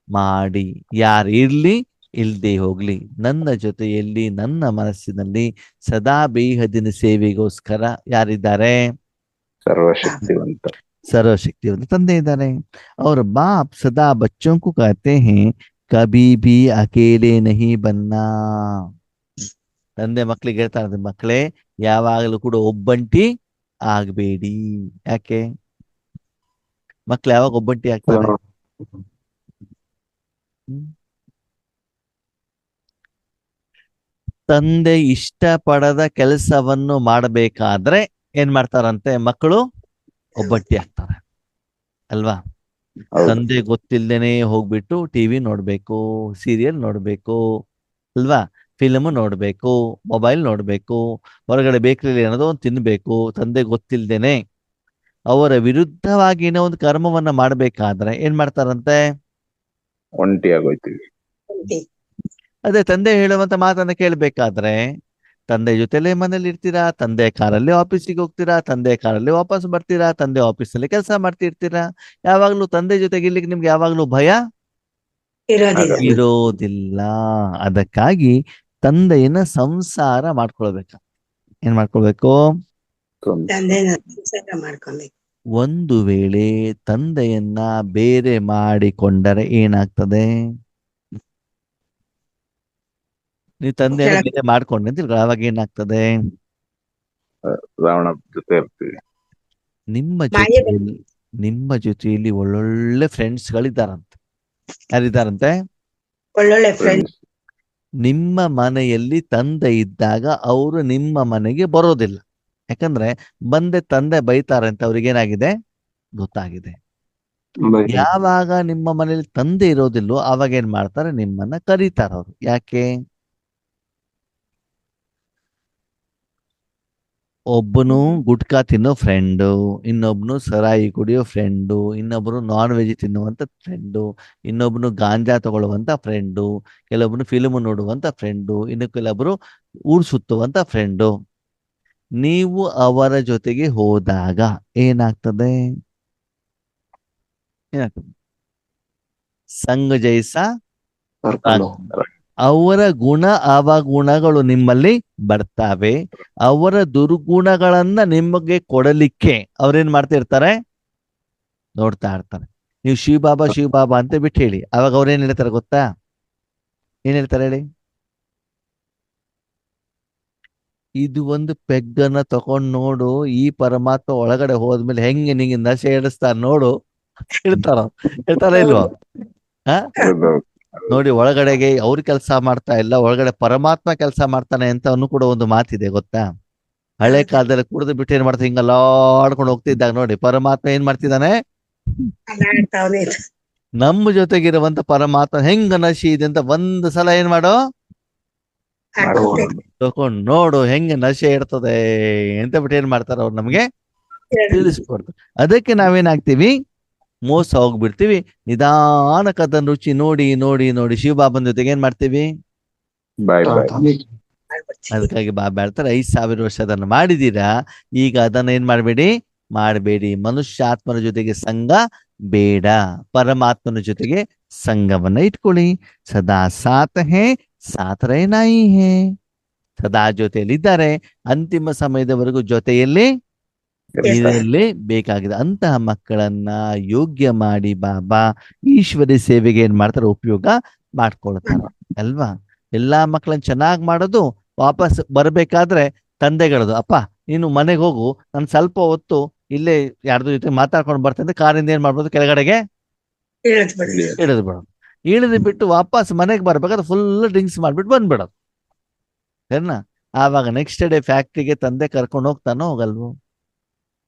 ಮಾಡಿ, ಯಾರು ಇರ್ಲಿ ಇಲ್ದೇ ಹೋಗ್ಲಿ, ನನ್ನ ಜೊತೆಯಲ್ಲಿ ನನ್ನ ಮನಸ್ಸಿನಲ್ಲಿ ಸದಾ ಬೇಹದಿನ ಸೇವೆಗೋಸ್ಕರ ಯಾರಿದ್ದಾರೆ? ಸರ್ವಶಕ್ತಿವಂತ. सर्वशक्तिवंत ತಂದೆ ಇದ್ದಾರೆ. और बाप सदा बच्चों को कहते हैं कभी भी अकेले नहीं बनना. ತಂದೆ ಮಕ್ಕಳಿಗೆ ಹೇಳ್ತಾರೆ, ಮಕ್ಕಳೇ ಯಾವಾಗಲೂ ಕೂಡ ಒಬ್ಬಂಟಿ ಆಗ್ಬೇಡಿ. ಯಾಕೆ ಮಕ್ಳು ಯಾವಾಗ ಒಬ್ಬಂಟಿ ಆಗ್ತಾರೆ? ತಂದೆ ಇಷ್ಟಪಡದ ಕೆಲಸವನ್ನು ಮಾಡಬೇಕಾದ್ರೆ ಏನ್ ಮಾಡ್ತಾರಂತೆ? ಮಕ್ಕಳು ಒಬ್ಬಟ್ಟಿ ಆಗ್ತಾರೆ ಅಲ್ವಾ. ಹೌದು. ತಂದೆ ಗೊತ್ತಿಲ್ದೇನೆ ಹೋಗ್ಬಿಟ್ಟು ಟಿವಿ ನೋಡ್ಬೇಕು, ಸೀರಿಯಲ್ ನೋಡ್ಬೇಕು ಅಲ್ವಾ, ಫಿಲ್ಮ್ ನೋಡ್ಬೇಕು, ಮೊಬೈಲ್ ನೋಡ್ಬೇಕು, ಹೊರಗಡೆ ಬೇಕರಿಲಿ ಏನೋ ಒಂದು ತಿನ್ಬೇಕು, ತಂದೆ ಗೊತ್ತಿಲ್ದೇನೆ ಅವರ ವಿರುದ್ಧವಾಗಿ ಏನೋ ಒಂದು ಕರ್ಮವನ್ನ ಮಾಡ್ಬೇಕಾದ್ರೆ ಏನ್ ಮಾಡ್ತಾರಂತೆ? ಒಂಟಿ ಆಗೋಯ್ತೀವಿ. ಒಂಟಿ. ಅದೇ ತಂದೆ ಹೇಳುವಂತ ಮಾತನ್ನ ಕೇಳ್ಬೇಕಾದ್ರೆ ತಂದೆ ಜೊತೆಲೇ ಮನೇಲಿ ಇರ್ತೀರಾ, ತಂದೆ ಕಾರಲ್ಲಿ ಆಫೀಸಿಗೆ ಹೋಗ್ತೀರಾ, ತಂದೆ ಕಾರಲ್ಲಿ ವಾಪಸ್ ಬರ್ತೀರಾ, ತಂದೆ ಆಫೀಸಲ್ಲಿ ಕೆಲಸ ಮಾಡ್ತಿರ್ತೀರಾ. ಯಾವಾಗ್ಲೂ ತಂದೆ ಜೊತೆಗೆ ಇರ್ಲಿಕ್ಕೆ ನಿಮ್ಗೆ ಯಾವಾಗ್ಲೂ ಭಯ ಇರೋದಿಲ್ಲ. ಆಗಲ್ಲ. ಇರೋದಿಲ್ಲ. ಅದಕ್ಕಾಗಿ ತಂದೆಯನ್ನ ಸಂಸಾರ ಮಾಡ್ಕೊಳ್ಬೇಕು. ಏನ್ ಮಾಡ್ಕೊಳ್ಬೇಕು? ತಂದೆನ ಸಂಸಾರ ಮಾಡ್ಕೊಬೇಕು. ಒಂದು ವೇಳೆ ತಂದೆಯನ್ನ ಬೇರೆ ಮಾಡಿಕೊಂಡರೆ ಏನಾಗ್ತದೆ? ನೀವು ತಂದೆಯನ್ನ ಬೇರೆ ಮಾಡ್ಕೊಂಡ್ರೆ ಅಂತ ತಿಳ್ಕೊಳ್ಳಿ, ಅವಾಗ ಏನಾಗ್ತದೆ? ರಾವಣ ಜೊತೆ ಇರ್ತೀವಿ. ಮಾಯೆ ನಿಮ್ಮ ಜೊತೆಯಲ್ಲಿ ಒಳ್ಳೊಳ್ಳೆ ಫ್ರೆಂಡ್ಸ್ ಗಳಿದ್ದಾರಂತೆ. ಯಾರಿದ್ದಾರಂತೆ? ಒಳ್ಳೊಳ್ಳೆ ಫ್ರೆಂಡ್. ಫ್ರೆಂಡ್ಸ್. ನಿಮ್ಮ ಮನೆಯಲ್ಲಿ ತಂದೆ ಇದ್ದಾಗ ಅವರು ನಿಮ್ಮ ಮನೆಗೆ ಬರೋದಿಲ್ಲ. ಯಾಕಂದ್ರೆ ಬಂದೆ ತಂದೆ ಬೈತಾರೆ ಅಂತ ಅವ್ರಿಗೇನಾಗಿದೆ? ಗೊತ್ತಾಗಿದೆ. ಯಾವಾಗ ನಿಮ್ಮ ಮನೇಲಿ ತಂದೆ ಇರೋದಿಲ್ಲೋ ಅವಾಗ ಏನ್ ಮಾಡ್ತಾರೆ? ನಿಮ್ಮನ್ನ ಕರೀತಾರ ಅವ್ರು. ಯಾಕೆ? ಒಬ್ಬನು ಗುಟ್ಕಾ ತಿನ್ನೋ ಫ್ರೆಂಡು, ಇನ್ನೊಬ್ನು ಸರಾಯಿ ಕುಡಿಯೋ ಫ್ರೆಂಡು, ಇನ್ನೊಬ್ನು ನಾನ್ ವೆಜ್ ತಿನ್ನುವಂತ ಫ್ರೆಂಡು, ಇನ್ನೊಬ್ನು ಗಾಂಜಾ ತಗೊಳ್ಳುವಂತ ಫ್ರೆಂಡು, ಕೆಲವೊಬ್ನು ಫಿಲ್ಮ್ ನೋಡುವಂತ ಫ್ರೆಂಡು, ಇನ್ನು ಕೆಲವೊಬ್ರು ಊರ್ ಸುತ್ತುವಂತ ಫ್ರೆಂಡು. ನೀವು ಅವರ ಜೊತೆಗೆ ಹೋದಾಗ ಏನಾಗ್ತದೆ? ಸಂಘ ಜೈಸ ಅವರ ಗುಣ ಅವಗುಣಗಳು ನಿಮ್ಮಲ್ಲಿ ಬರ್ತವೆ. ಅವರ ದುರ್ಗುಣಗಳನ್ನ ನಿಮಗೆ ಕೊಡಲಿಕ್ಕೆ ಅವ್ರೇನ್ ಮಾಡ್ತಾ ಇರ್ತಾರೆ? ನೋಡ್ತಾ ಇರ್ತಾರೆ. ನೀವು ಶಿವಬಾಬಾ ಅಂತ ಬಿಟ್ಟು ಹೇಳಿ, ಅವಾಗ ಅವ್ರೇನ್ ಹೇಳ್ತಾರೆ ಗೊತ್ತಾ? ಏನ್ ಹೇಳ್ತಾರೆ ಹೇಳಿ? ಇದು ಒಂದು ಪೆಗ್ಗನ್ನ ತಕೊಂಡ್ ನೋಡು, ಈ ಪರಮಾತ್ಮ ಒಳಗಡೆ ಹೋದ್ಮೇಲೆ ಹೆಂಗೆ ನಿಂಗೆ ನಶೆ ಏಡಿಸ್ತಾರ ನೋಡು ಹೇಳ್ತಾರ ಇಲ್ವೋ? ನೋಡಿ, ಒಳಗಡೆಗೆ ಅವ್ರು ಕೆಲಸ ಮಾಡ್ತಾ ಇಲ್ಲ, ಒಳಗಡೆ ಪರಮಾತ್ಮ ಕೆಲಸ ಮಾಡ್ತಾನೆ ಅಂತ ಅನ್ನೂ ಕೂಡ ಒಂದು ಮಾತಿದೆ ಗೊತ್ತಾ? ಹಳೆ ಕಾಲದಲ್ಲಿ ಕುಡಿದು ಬಿಟ್ಟು ಏನ್ ಮಾಡ್ತಾ ಹಿಂಗಲ್ಲ ಆಡ್ಕೊಂಡು ಹೋಗ್ತಿದ್ದಾಗ ನೋಡಿ ಪರಮಾತ್ಮ ಏನ್ ಮಾಡ್ತಿದ್ದಾನೆ? ನಮ್ಮ ಜೊತೆಗಿರುವಂತ ಪರಮಾತ್ಮ ಹೆಂಗ ನಶಿ ಇದೆ ಅಂತ ಒಂದ್ ಸಲ ಏನ್ ಮಾಡೋ ತಕೊಂಡ್ ನೋಡು ಹೆಂಗ ನಶೆ ಇರ್ತದೆ ಅಂತ ಬಿಟ್ಟು ಏನ್ ಮಾಡ್ತಾರ ಅವ್ರು ನಮ್ಗೆ ತಿಳಿಸ್ಕೊಡ್ತಾರೆ. ಅದಕ್ಕೆ ನಾವೇನಾಗ್ತೀವಿ? ಮೋಸ ಹೋಗ್ಬಿಡ್ತೀವಿ. ನಿಧಾನಕ್ಕೆ ಅದನ್ನ ರುಚಿ ನೋಡಿ ನೋಡಿ ನೋಡಿ ಶಿವಬಾಬನ ಜೊತೆಗೆ ಏನ್ ಮಾಡ್ತೀವಿ? ಅದಕ್ಕಾಗಿ ಬಾಬಾ ಹೇಳ್ತಾರೆ 5,000 ವರ್ಷ ಅದನ್ನು ಮಾಡಿದೀರಾ, ಈಗ ಅದನ್ನ ಏನ್ ಮಾಡಬೇಡಿ. ಮನುಷ್ಯಾತ್ಮನ ಜೊತೆಗೆ ಸಂಘ ಬೇಡ, ಪರಮಾತ್ಮನ ಜೊತೆಗೆ ಸಂಘವನ್ನ ಇಟ್ಕೊಳ್ಳಿ. ಸದಾ ಸಾತ್ ಹೇ ಸಾತ್ ರಹನಾಯಿ ಹೇ, ಸದಾ ಜೊತೆಯಲ್ಲಿ ಇದ್ದಾರೆ, ಅಂತಿಮ ಸಮಯದವರೆಗೂ ಜೊತೆಯಲ್ಲಿ ಇರಲೇ ಬೇಕಾಗಿದೆ. ಅಂತಹ ಮಕ್ಕಳನ್ನ ಯೋಗ್ಯ ಮಾಡಿ ಬಾಬಾ ಈಶ್ವರಿ ಸೇವೆಗೆ ಏನ್ ಮಾಡ್ತಾರೆ? ಉಪಯೋಗ ಮಾಡ್ಕೊಳ್ತಾರೆ ಅಲ್ವಾ? ಎಲ್ಲಾ ಮಕ್ಕಳನ್ನ ಚೆನ್ನಾಗಿ ಮಾಡೋದು, ವಾಪಸ್ ಬರ್ಬೇಕಾದ್ರೆ ತಂದೆಗಳದು, ಅಪ್ಪ ನೀನು ಮನೆಗೆ ಹೋಗು, ನಾನು ಸ್ವಲ್ಪ ಹೊತ್ತು ಇಲ್ಲೇ ಯಾರ್ದು ಜೊತೆ ಮಾತಾಡ್ಕೊಂಡು ಬರ್ತಂದ್ರೆ ಕಾರಿಂದ ಏನ್ ಮಾಡ್ಬೋದು? ಕೆಳಗಡೆಗೆ ಇಳಿದು ಬಿಡೋದು. ಇಳಿದು ಬಿಟ್ಟು ವಾಪಸ್ ಮನೆಗೆ ಬರ್ಬೇಕಾದ್ರೆ ಫುಲ್ ಡ್ರಿಂಕ್ಸ್ ಮಾಡ್ಬಿಟ್ಟು ಬಂದ್ಬಿಡೋದು. ಸರಿನಾ? ಆವಾಗ ನೆಕ್ಸ್ಟ್ ಡೇ ಫ್ಯಾಕ್ಟ್ರಿಗೆ ತಂದೆ ಕರ್ಕೊಂಡು ಹೋಗ್ತಾನೋ ಹೋಗಲ್ವೋ?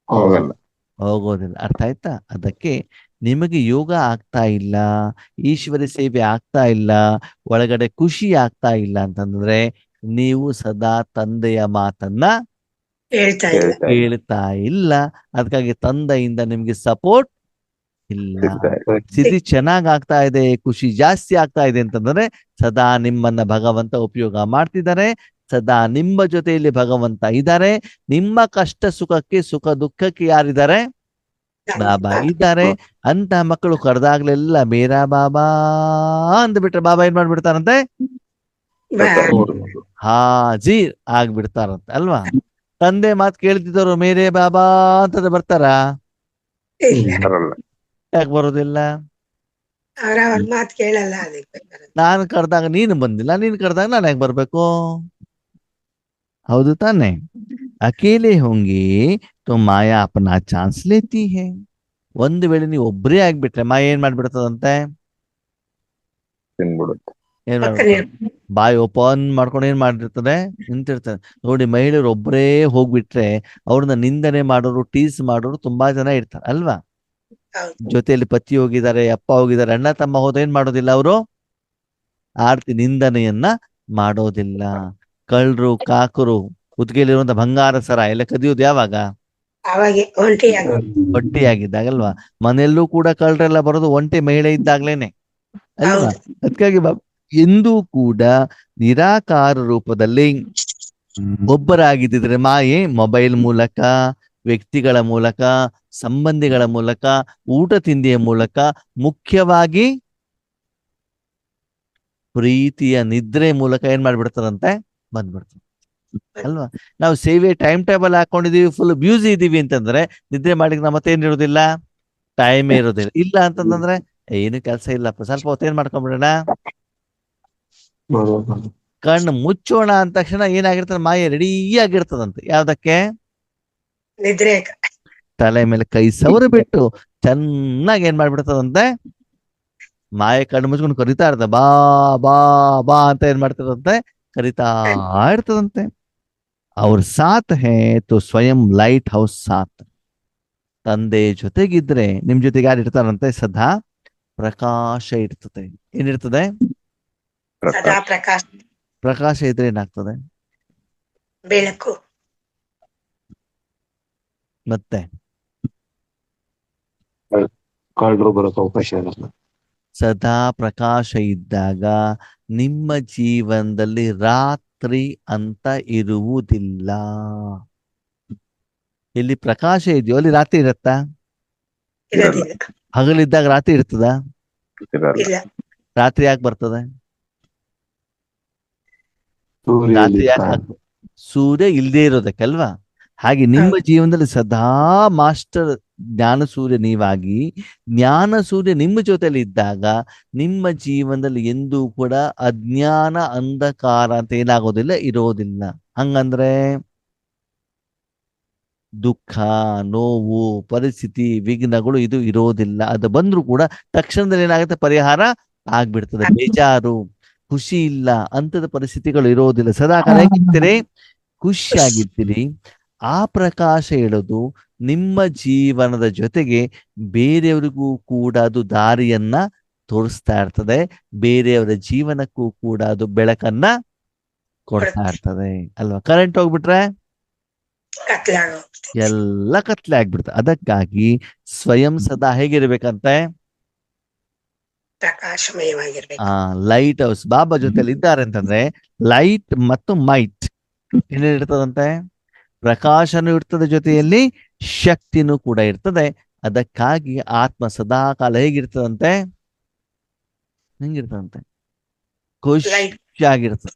ಹೋಗೋದಿಲ್ಲ. ಅರ್ಥ ಆಯ್ತಾ? ಅದಕ್ಕೆ ನಿಮಗೆ ಯೋಗ ಆಗ್ತಾ ಇಲ್ಲ, ಈಶ್ವರ ಸೇವೆ ಆಗ್ತಾ ಇಲ್ಲ, ಒಳಗಡೆ ಖುಷಿ ಆಗ್ತಾ ಇಲ್ಲ ಅಂತಂದ್ರೆ ನೀವು ಸದಾ ತಂದೆಯ ಮಾತನ್ನ ಕೇಳ್ತಾ ಇಲ್ಲ. ಅದಕ್ಕಾಗಿ ತಂದೆಯಿಂದ ನಿಮ್ಗೆ ಸಪೋರ್ಟ್ ಇಲ್ಲ. ಸ್ಥಿತಿ ಚೆನ್ನಾಗ್ ಆಗ್ತಾ ಇದೆ, ಖುಷಿ ಜಾಸ್ತಿ ಆಗ್ತಾ ಇದೆ ಅಂತಂದ್ರೆ ಸದಾ ನಿಮ್ಮನ್ನ ಭಗವಂತ ಉಪಯೋಗ ಮಾಡ್ತಿದ್ದಾರೆ, ಸದಾ ನಿಮ್ಮ ಜೊತೆಯಲ್ಲಿ ಭಗವಂತ ಇದ್ದಾರೆ. ನಿಮ್ಮ ಕಷ್ಟ ಸುಖಕ್ಕೆ, ಸುಖ ದುಃಖಕ್ಕೆ ಯಾರಿದ್ದಾರೆ? ಬಾಬಾ ಇದ್ದಾರೆ. ಅಂತ ಮಕ್ಕಳು ಕರೆದಾಗ್ಲೆಲ್ಲ ಮೇರಾ ಬಾಬಾ ಅಂದ್ಬಿಟ್ರೆ ಬಾಬಾ ಏನ್ ಮಾಡ್ಬಿಡ್ತಾರಂತೆ? ಹಾಜೀರ್ ಆಗ್ಬಿಡ್ತಾರಂತೆ ಅಲ್ವಾ? ತಂದೆ ಮಾತು ಕೇಳ್ತಿದ್ದವರು ಮೇರೇ ಬಾಬಾ ಅಂತ ಬರ್ತಾರ? ಯಾಕೆ ಬರೋದಿಲ್ಲ? ನಾನು ಕರೆದಾಗ ನೀನು ಬಂದಿಲ್ಲ, ನೀನು ಕರೆದಾಗ ನಾನು ಯಾಕೆ ಬರ್ಬೇಕು? ಹೌದು ತಾನೆ? ಅಕೇಲೆ ಹೋಂಗಿ ತೋ ಮಾಯಾ ಅಪನಾ ಚಾನ್ಸ್ ಲೇತಿ ಹೇ. ಒಂದು ವೇಳೆ ನೀವು ಒಬ್ಬರೇ ಆಗ್ಬಿಟ್ರೆ ಮಾಯ ಏನ್ ಮಾಡ್ಬಿಡ್ತದಂತೆ? ಏನ್ ಮಾಡ್ಬಿಡ್ತದೆ? ಬಾಯಿ ಓಪನ್ ಮಾಡ್ಕೊಂಡು ಏನ್ ಮಾಡಿರ್ತದೆ? ನಿಂತಿರ್ತದೆ. ನೋಡಿ, ಮಹಿಳೆಯರು ಒಬ್ಬರೇ ಹೋಗ್ಬಿಟ್ರೆ ಅವ್ರನ್ನ ನಿಂದನೆ ಮಾಡೋರು, ಟೀಸ್ ಮಾಡೋರು ತುಂಬಾ ಜನ ಇರ್ತಾರೆ ಅಲ್ವಾ? ಹೌದು ಜೊತೆಯಲ್ಲಿ ಪತಿ ಹೋಗಿದ್ದಾರೆ, ಅಪ್ಪ ಹೋಗಿದ್ದಾರೆ, ಅಣ್ಣ ತಮ್ಮ ಹೋದ ಏನ್ ಮಾಡೋದಿಲ್ಲ ಅವರು ಆರ್ತಿ ನಿಂದನೆಯನ್ನ ಮಾಡೋದಿಲ್ಲ. ಕಳ್ಳರು ಕಾಕರು ಕುತ್ತಿಗೆಲಿರುವಂತ ಬಂಗಾರ ಸರ ಎಲ್ಲ ಕದಿಯೋದು ಯಾವಾಗ ಅವಾಗೆ ಒಂಟಿಯಾಗ ಒಂಟಿಯಾಗಿದ್ದಾಗಲ್ವಾ? ಮನೆಯಲ್ಲೂ ಕೂಡ ಕಳ್ಳರೆಲ್ಲ ಬರೋದು ಒಂಟಿ ಮಹಿಳೆ ಇದ್ದಾಗ್ಲೇನೆ ಅಲ್ವಾ? ಹೌದು ಅದಕ್ಕಾಗಿ ಎಂದೂ ಕೂಡ ನಿರಾಕಾರ ರೂಪದಲ್ಲಿ ಒಬ್ಬರಾಗಿದ್ದಿದ್ರೆ ಮಾಯೆ ಮೊಬೈಲ್ ಮೂಲಕ, ವ್ಯಕ್ತಿಗಳ ಮೂಲಕ, ಸಂಬಂಧಿಗಳ ಮೂಲಕ, ಊಟ ತಿಂಡಿಯ ಮೂಲಕ, ಮುಖ್ಯವಾಗಿ ಪ್ರೀತಿಯ ನಿದ್ರೆ ಮೂಲಕ ಏನ್ ಮಾಡ್ಬಿಡ್ತಾರಂತೆ ಬಂದ್ಬಿಡ್ತಾರೆ ಅಲ್ವಾ? ನಾವು ಸೇವೆ ಟೈಮ್ ಟೇಬಲ್ ಹಾಕೊಂಡಿದೀವಿ, ಫುಲ್ ಬ್ಯೂಸಿ ಇದೀವಿ ಅಂತಂದ್ರೆ ನಿದ್ರೆ ಮಾಡಿದ್ರೆ ನಮ್ಮ ಮತ್ತೆ ಏನಿರೋದಿಲ್ಲ, ಟೈಮೇ ಇರೋದಿಲ್ಲ. ಇಲ್ಲ ಅಂತಂದ್ರೆ ಏನು ಕೆಲಸ ಇಲ್ಲಪ್ಪ, ಸ್ವಲ್ಪ ಹೊತ್ತು ಏನ್ ಮಾಡ್ಕೊಂಡ್ಬಿಡೋಣ, ಕಣ್ಣು ಮುಚ್ಚೋಣ ಅಂದ ತಕ್ಷಣ ಏನಾಗಿರ್ತದೆ, ಮಾಯೆ ರೆಡಿ ಆಗಿರ್ತದಂತೆ. ಯಾವ್ದಕ್ಕೆ? ನಿದ್ರೆ ತಲೆ ಮೇಲೆ ಕೈ ಸವರು ಬಿಟ್ಟು ಚೆನ್ನಾಗಿ ಏನ್ ಮಾಡ್ಬಿಡ್ತದಂತೆ, ಮಾಯೆ ಕಣ್ಣು ಮುಚ್ಕೊಂಡು ಕರಿತಾ ಇರ್ತದೆ, ಬಾ ಬಾ ಬಾ ಅಂತ ಏನ್ ಮಾಡ್ತಿರಂತೆ, ಕರಿತಾ ಇರ್ತದಂತೆ. ಅವ್ರ ಸಾಥ್ ಹೇ ತೋ ಸ್ವಯಂ ಲೈಟ್ ಹೌಸ್ ಸಾಥ್. ತಂದೆ ಜೊತೆಗಿದ್ರೆ ನಿಮ್ ಜೊತೆಗೆ ಯಾರು ಇರ್ತಾರಂತೆ? ಸದಾ ಪ್ರಕಾಶ ಇರ್ತದೆ. ಏನಿರ್ತದೆ? ಸದಾ ಪ್ರಕಾಶ, ಪ್ರಕಾಶ ಇದ್ರೆ ಏನಾಗ್ತದೆ? ಬೆಳಕು. ಮತ್ತೆ ಕಳ್ಳರು ಬರೋಕೆ ಅವಕಾಶ ಇರಲ್ಲ. ಸದಾ ಪ್ರಕಾಶ ಇದ್ದಾಗ ನಿಮ್ಮ ಜೀವನದಲ್ಲಿ ರಾತ್ರಿ ಅಂತ ಇರುವುದಿಲ್ಲ. ಇಲ್ಲಿ ಪ್ರಕಾಶ ಇದೆಯೋ ಅಲ್ಲಿ ರಾತ್ರಿ ಇರತ್ತಾ? ಇರೋದಿಲ್ಲ. ಹಗಲಿದ್ದಾಗ ರಾತ್ರಿ ಇರ್ತದ? ಇಲ್ಲ. ರಾತ್ರಿ ಯಾಕೆ ಬರ್ತದೆ? ಸೂರ್ಯ ರಾತ್ರಿ ಯಾಕೆ? ಸೂರ್ಯ ಇಲ್ದೇ ಇರೋದಕ್ಕಲ್ವಾ? ಹಾಗೆ ನಿಮ್ಮ ಜೀವನದಲ್ಲಿ ಸದಾ ಮಾಸ್ಟರ್ ಜ್ಞಾನ ಸೂರ್ಯ ನೀವಾಗಿ, ಜ್ಞಾನ ಸೂರ್ಯ ನಿಮ್ಮ ಜೊತೆಲಿ ಇದ್ದಾಗ ನಿಮ್ಮ ಜೀವನದಲ್ಲಿ ಎಂದೂ ಕೂಡ ಅಜ್ಞಾನ ಅಂಧಕಾರ ಅಂತ ಏನಾಗೋದಿಲ್ಲ, ಇರೋದಿಲ್ಲ. ಹಂಗಂದ್ರೆ ದುಃಖ, ನೋವು, ಪರಿಸ್ಥಿತಿ, ವಿಘ್ನಗಳು ಇದು ಇರೋದಿಲ್ಲ. ಅದು ಬಂದ್ರೂ ಕೂಡ ತಕ್ಷಣದಲ್ಲಿ ಏನಾಗುತ್ತೆ, ಪರಿಹಾರ ಆಗ್ಬಿಡ್ತದೆ. ಬೇಜಾರು, ಖುಷಿ ಇಲ್ಲ ಅಂತದ ಪರಿಸ್ಥಿತಿಗಳು ಇರೋದಿಲ್ಲ. ಸದಾ ಕಾಲ ಹೇಗಿರ್ತೀರಿ? ಖುಷಿಯಾಗಿರ್ತೀರಿ. ಆ ಪ್ರಕಾಶ ಹೇಳೋದು ನಿಮ್ಮ ಜೀವನದ ಜೊತೆಗೆ ಬೇರೆಯವರಿಗೂ ಕೂಡ ಅದು ದಾರಿಯನ್ನ ತೋರಿಸ್ತಾ ಇರ್ತದೆ, ಬೇರೆಯವರ ಜೀವನಕ್ಕೂ ಕೂಡ ಅದು ಬೆಳಕನ್ನ ಕೊಡ್ತಾ ಇರ್ತದೆ ಅಲ್ವಾ? ಕರೆಂಟ್ ಹೋಗ್ಬಿಟ್ರೆ ಎಲ್ಲ ಕತ್ಲೆ ಆಗ್ಬಿಡ್ತದೆ. ಅದಕ್ಕಾಗಿ ಸ್ವಯಂ ಸದಾ ಹೇಗಿರ್ಬೇಕಂತೆ? ಪ್ರಕಾಶಮಯವಾಗಿರ್ಬೇಕು. Light house. ಬಾಬಾ ಜೊತೆಲಿ ಇದ್ದಾರೆ ಅಂತಂದ್ರೆ ಲೈಟ್ ಮತ್ತು ಮೈಟ್ ಏನೇನ್ ಇರ್ತದಂತೆ? ಪ್ರಕಾಶನೂ ಇರ್ತದೆ, ಜೊತೆಯಲ್ಲಿ ಶಕ್ತಿನೂ ಕೂಡ ಇರ್ತದೆ. ಅದಕ್ಕಾಗಿ ಆತ್ಮ ಸದಾ ಕಾಲ ಹೇಗಿರ್ತದಂತೆ? ಹೆಂಗಿರ್ತದಂತೆ? ಖುಷಿಯಾಗಿರ್ತದೆ.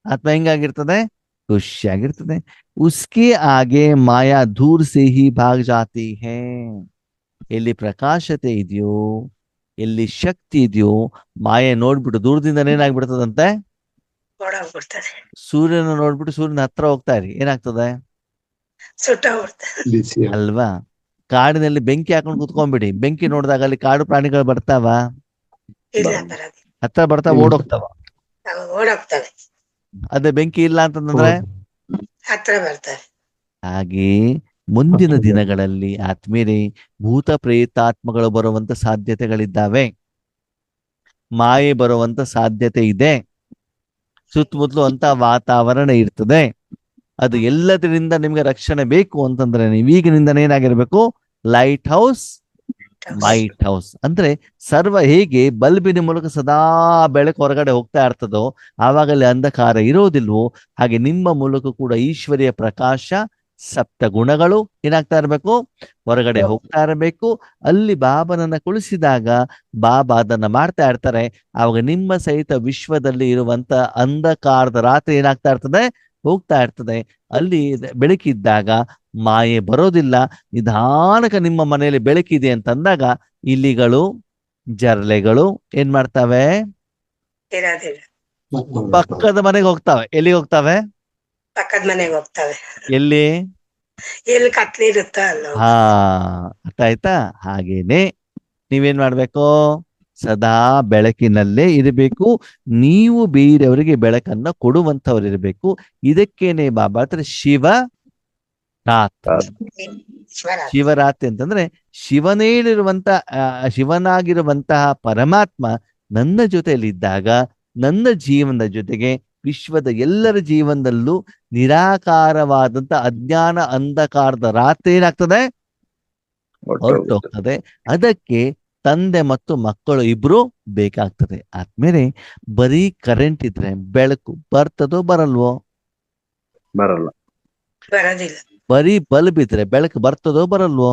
ಆತ್ಮ ಹೆಂಗಾಗಿರ್ತದೆ? ಖುಷಿಯಾಗಿರ್ತದೆ. ಉಸ್ಕೆ ಆಗೆ ಮಾಯಾ ದೂರ್ ಸೆ ಹಿ ಭಾಗ್ ಜಾತಿ ಹೇ. ಎಲ್ಲಿ ಪ್ರಕಾಶತೆ ಇದೆಯೋ, ಎಲ್ಲಿ ಶಕ್ತಿ ಇದೆಯೋ, ಮಾಯೆ ನೋಡ್ಬಿಟ್ಟು ದೂರದಿಂದ ಏನಾಗ್ಬಿಡ್ತದಂತೆ? ಸೂರ್ಯನ ನೋಡ್ಬಿಟ್ಟು ಸೂರ್ಯನ ಹತ್ರ ಹೋಗ್ತಾ ಇರಿ, ಏನಾಗ್ತದೆ? ಅಲ್ವಾ? ಕಾಡಿನಲ್ಲಿ ಬೆಂಕಿ ಹಾಕೊಂಡು ಕುತ್ಕೊಂಡ್ಬಿಡಿ, ಬೆಂಕಿ ನೋಡಿದಾಗ ಅಲ್ಲಿ ಕಾಡು ಪ್ರಾಣಿಗಳು ಬರ್ತಾವ? ಹತ್ರ ಬರ್ತಾವ? ಓಡೋಗ್ತಾವ? ಅದೇ ಬೆಂಕಿ ಇಲ್ಲ ಅಂತಂದ್ರೆ ಹತ್ರ ಬರ್ತಾರೆ. ಹಾಗೆ ಮುಂದಿನ ದಿನಗಳಲ್ಲಿ ಆತ್ಮೀಯರೇ, ಭೂತ ಪ್ರೇತಾತ್ಮಗಳು ಬರುವಂತ ಸಾಧ್ಯತೆಗಳಿದ್ದಾವೆ, ಮಾಯೆ ಬರುವಂತ ಸಾಧ್ಯತೆ ಇದೆ, ಸುತ್ತಮುತ್ತಲು ಅಂತ ವಾತಾವರಣ ಇರ್ತದೆ. ಅದು ಎಲ್ಲದರಿಂದ ನಿಮ್ಗೆ ರಕ್ಷಣೆ ಬೇಕು ಅಂತಂದ್ರೆ ನೀವೀಗಿನಿಂದ ಏನಾಗಿರ್ಬೇಕು? Light house, white house. ಅಂದ್ರೆ ಸರ್ವ ಹೇಗೆ ಬಲ್ಬಿನ ಮೂಲಕ ಸದಾ ಬೆಳಕು ಹೊರಗಡೆ ಹೋಗ್ತಾ ಇರ್ತದೋ ಆವಾಗಲೇ ಅಂಧಕಾರ ಇರೋದಿಲ್ವೋ, ಹಾಗೆ ನಿಮ್ಮ ಮೂಲಕ ಕೂಡ ಈಶ್ವರಿಯ ಪ್ರಕಾಶ, ಸಪ್ತ ಗುಣಗಳು ಏನಾಗ್ತಾ ಇರಬೇಕು? ಹೊರಗಡೆ ಹೋಗ್ತಾ ಇರಬೇಕು. ಅಲ್ಲಿ ಬಾಬನನ್ನ ಕುಳಿಸಿದಾಗ ಬಾಬಾ ಅದನ್ನ ಮಾಡ್ತಾ ಇರ್ತಾರೆ. ಆವಾಗ ನಿಮ್ಮ ಸಹಿತ ವಿಶ್ವದಲ್ಲಿ ಇರುವಂತ ಅಂಧಕಾರದ ರಾತ್ರಿ ಏನಾಗ್ತಾ ಇರ್ತದೆ? ಹೋಗ್ತಾ ಇರ್ತದೆ. ಅಲ್ಲಿ ಬೆಳಕಿದ್ದಾಗ ಮಾಯೆ ಬರೋದಿಲ್ಲ. ನಿಧಾನಕ್ಕೆ ನಿಮ್ಮ ಮನೆಯಲ್ಲಿ ಬೆಳಕಿದೆ ಅಂತಂದಾಗ ಇಲಿಗಳು, ಜರ್ಲೆಗಳು ಏನ್ ಮಾಡ್ತವೆ? ಪಕ್ಕದ ಮನೆಗೆ ಹೋಗ್ತಾವೆ. ಎಲ್ಲಿಗೆ ಹೋಗ್ತಾವೆ? ಪಕ್ಕದ ಮನೆಗೆ ಹೋಗ್ತಾವೆ. ಎಲ್ಲಿ ಕತ್ಲೆ ಇರುತ್ತ ಅಲ್ಲ. ಅರ್ಥ ಆಯ್ತಾ? ಹಾಗೇನೆ ನೀವೇನ್ ಮಾಡ್ಬೇಕು? ಸದಾ ಬೆಳಕಿನಲ್ಲೇ ಇರಬೇಕು. ನೀವು ಬೇರೆಯವರಿಗೆ ಬೆಳಕನ್ನ ಕೊಡುವಂತವ್ರು ಇರಬೇಕು. ಇದಕ್ಕೇನೆ ಬಾಬಾ ಹತ್ರ ಶಿವ ರಾತ್ರಿ. ಶಿವರಾತ್ರಿ. ಶಿವರಾತ್ರಿ ಅಂತಂದ್ರೆ ಶಿವನೇಲಿರುವಂತ ಶಿವನಾಗಿರುವಂತಹ ಪರಮಾತ್ಮ ನನ್ನ ಜೊತೆಯಲ್ಲಿದ್ದಾಗ ನನ್ನ ಜೀವನದ ಜೊತೆಗೆ ವಿಶ್ವದ ಎಲ್ಲರ ಜೀವನದಲ್ಲೂ ನಿರಾಕಾರವಾದಂತ ಅಜ್ಞಾನ ಅಂಧಕಾರದ ರಾತ್ರಿ ಏನಾಗ್ತದೆ, ಹೊರಟೋಗ್ತದೆ. ಅದಕ್ಕೆ ತಂದೆ ಮತ್ತು ಮಕ್ಕಳು ಇಬ್ರು ಬೇಕಾಗ್ತದೆ. ಆದ್ಮೇಲೆ ಬರೀ ಕರೆಂಟ್ ಇದ್ರೆ ಬೆಳಕು ಬರ್ತದೋ ಬರಲ್ವೋ? ಬರಲ್ಲ. ಬರೋದಿಲ್ಲ. ಬರೀ ಬಲ್ಬ್ ಇದ್ರೆ ಬೆಳಕು ಬರ್ತದೋ ಬರಲ್ವೋ?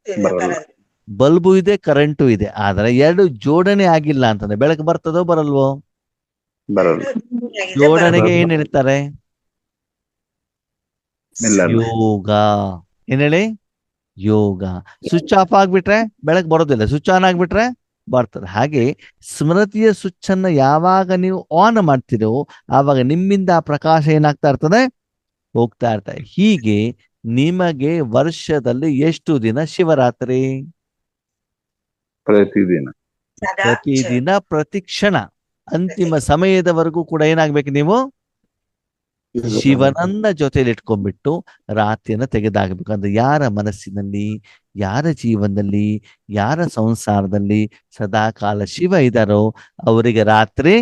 ಇಲ್ಲ, ಬರಲ್ಲ. ಬರೋದು. ಬಲ್ಬು ಇದೆ ಕರೆಂಟು ಇದೆ, ಆದ್ರೆ ಎರಡು ಜೋಡಣೆ ಆಗಿಲ್ಲ ಅಂತಂದ್ರೆ ಬೆಳಕು ಬರ್ತದೋ ಬರಲ್ವೋ? ಬರಲ್ಲ. ಆಗಿದೆ, ಜೋಡಣೆಗೆ ಬರೋದು. ಏನ್ ಹೇಳ್ತಾರೆ? ಇಲ್ಲ. ಯೋಗ. ಏನ್ ಹೇಳಿ? ಯೋಗ. ಸ್ವಿಚ್ ಆಫ್ ಆಗ್ಬಿಟ್ರೆ ಬೆಳಕು ಬರೋದಿಲ್ಲ, ಸ್ವಿಚ್ ಆನ್ ಆಗ್ಬಿಟ್ರೆ ಬರ್ತದೆ. ಹಾಗೆ ಸ್ಮೃತಿಯ ಸ್ವಿಚ್ ಅನ್ನ ಯಾವಾಗ ನೀವು ಆನ್ ಮಾಡ್ತೀರೋ ಆವಾಗ ನಿಮ್ಮಿಂದ ಆ ಪ್ರಕಾಶ ಏನಾಗ್ತಾ ಇರ್ತದೆ, ಹೋಗ್ತಾ ಇರ್ತದೆ. ಹೀಗೆ ನಿಮಗೆ ವರ್ಷದಲ್ಲಿ ಎಷ್ಟು ದಿನ ಶಿವರಾತ್ರಿ? ಪ್ರತಿದಿನ. ಸದಾ ಪ್ರತಿದಿನ, ಪ್ರತಿ ಕ್ಷಣ, ಅಂತಿಮ ಸಮಯದವರೆಗೂ ಕೂಡ ಏನಾಗ್ಬೇಕು ನೀವು? ಶಿವನನ್ನ ಜೊತೆಲಿ ಇಟ್ಕೊಂಡ್ಬಿಟ್ಟು ರಾತ್ರಿಯನ್ನ ತೆಗೆದಾಗಬೇಕು. ಅಂದ್ರೆ ಯಾರ ಮನಸ್ಸಿನಲ್ಲಿ, ಯಾರ ಜೀವನದಲ್ಲಿ, ಯಾರ ಸಂಸಾರದಲ್ಲಿ ಸದಾ ಕಾಲ ಶಿವ ಇದ್ದಾರೋ ಅವರಿಗೆ ರಾತ್ರಿ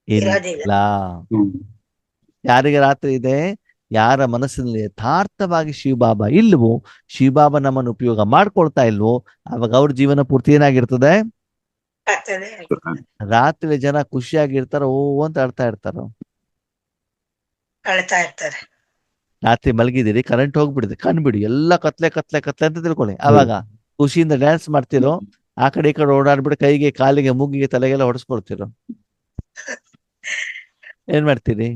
ಇಲ್ಲ. ಯಾರಿಗೆ ರಾತ್ರಿ ಇದೆ? ಯಾರ ಮನಸ್ಸಿನಲ್ಲಿ ಯಥಾರ್ಥವಾಗಿ ಶಿವಬಾಬಾ ಇಲ್ವೋ, ಶಿವಬಾಬಾ ನಮ್ಮನ್ನು ಉಪಯೋಗ ಮಾಡ್ಕೊಳ್ತಾ ಇಲ್ವೋ, ಅವಾಗ ಅವ್ರ ಜೀವನ ಪೂರ್ತಿ ಏನಾಗಿರ್ತದೆ? ಆಗ್ತದೆ. ರಾತ್ರಿ ಜನ ಖುಷಿಯಾಗಿರ್ತಾರ, ಓ ಅಂತ ಆಡ್ತಾ ಇರ್ತಾರ. ಅಳ್ತಾ ಇರ್ತಾರೆ. ರಾತ್ರಿ ಮಲಗಿದಿರಿ, ಕರೆಂಟ್ ಹೋಗ್ಬಿಡಿದೆ, ಕಣ್ಬಿಡಿ ಎಲ್ಲ ಕತ್ಲೆ ಕತ್ಲೆ ಕತ್ಲೆ ಅಂತ ತಿಳ್ಕೊಳ್ಳಿ. ಅವಾಗ ಖುಷಿಯಿಂದ ಡ್ಯಾನ್ಸ್ ಮಾಡ್ತಿರೋ, ಆ ಕಡೆ ಈ ಕಡೆ ಓಡಾಡ್ಬಿಟ್ಟು ಕೈಗೆ ಕಾಲಿಗೆ ಮೂಗಿಗೆ ತಲೆಗೆಲ್ಲ ಹೊಡೆಸ್ಕೊಳ್ತಿರೋ, ಏನ್ ಮಾಡ್ತೀರಿ?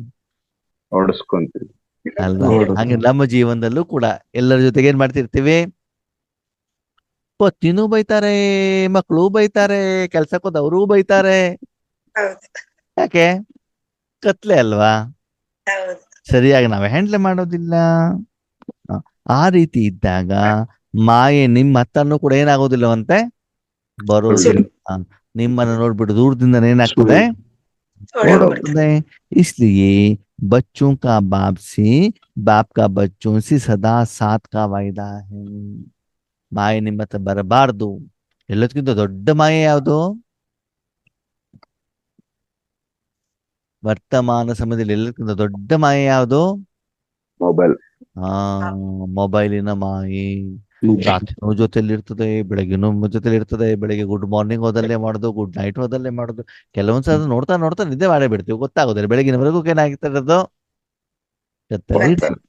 ಹೊಡಸ್ಕೊಂತೀವಿ. ಅಲ್ವಾ? ಹಾಗೆ ನಮ್ಮ ಜೀವನದಲ್ಲೂ ಕೂಡ ಎಲ್ಲರ ಜೊತೆಗೆ ಏನ್ ಮಾಡ್ತಿರ್ತೀವಿ? ಪತಿನೂ ಬೈತಾರೆ, ಮಕ್ಕಳು ಬೈತಾರೆ, ಕೆಲ್ಸಕ್ಕೆ ಹೋದವರು ಬೈತಾರೆ. ಹೌದು, ಯಾಕೆ? ಕತ್ಲೆ ಅಲ್ವಾ? ಹೌದು. ಸರಿಯಾಗಿ ನಾವು ಹ್ಯಾಂಡ್ಲ್ ಮಾಡೋದಿಲ್ಲ. ಆ ರೀತಿ ಇದ್ದಾಗ ಮಾಯೆ ನಿಮ್ಮ ಹತ್ತನ್ನು ಕೂಡ ಏನಾಗೋದಿಲ್ಲವಂತೆ, ಬರೋದಿಲ್ಲ. ನಿಮ್ಮನ್ನು ನೋಡ್ಬಿಟ್ಟು ದೂರದಿಂದ ಏನಾಗ್ತದೆ, ಓಡೋಗ್ತದೆ. इसलिए बच्चों का बाप से, बाप का बच्चों से सदा साथ का वायदा है. ಮಾಯೆ ನಿಮ್ಮ ಹತ್ರ ಬರಬಾರ್ದು. ಎಲ್ಲದಕ್ಕಿಂತ ದೊಡ್ಡ ಮಾಯೆ ಯಾವುದು? ವರ್ತಮಾನ ಸಮಯದಲ್ಲಿ ಎಲ್ಲದಕ್ಕಿಂತ ದೊಡ್ಡ ಮಾಯೆ ಯಾವುದು? ಮೊಬೈಲ್. ಮೊಬೈಲಿನ ಮಾಯೆ. ರಾತ್ರಿನೂ ಜೊತೆಲಿ ಇರ್ತದೆ, ಬೆಳಗ್ಗೆನೂ ಜೊತೆಲಿ ಇರ್ತದೆ. ಬೆಳಗ್ಗೆ ಗುಡ್ ಮಾರ್ನಿಂಗ್ ಹೋದಲ್ಲೇ ಮಾಡೋದು, ಗುಡ್ ನೈಟ್ ಹೋದಲ್ಲೇ ಮಾಡೋದು. ಕೆಲವೊಂದ್ಸಲ ನೋಡ್ತಾ ನೋಡ್ತಾ ನಿದ್ದೆ ಮಾಡೇ ಬಿಡ್ತೀವಿ, ಗೊತ್ತಾಗೋದಿಲ್ಲ. ಬೆಳಗಿನವರೆಗೂ ಏನಾಗಿರ್ತದದು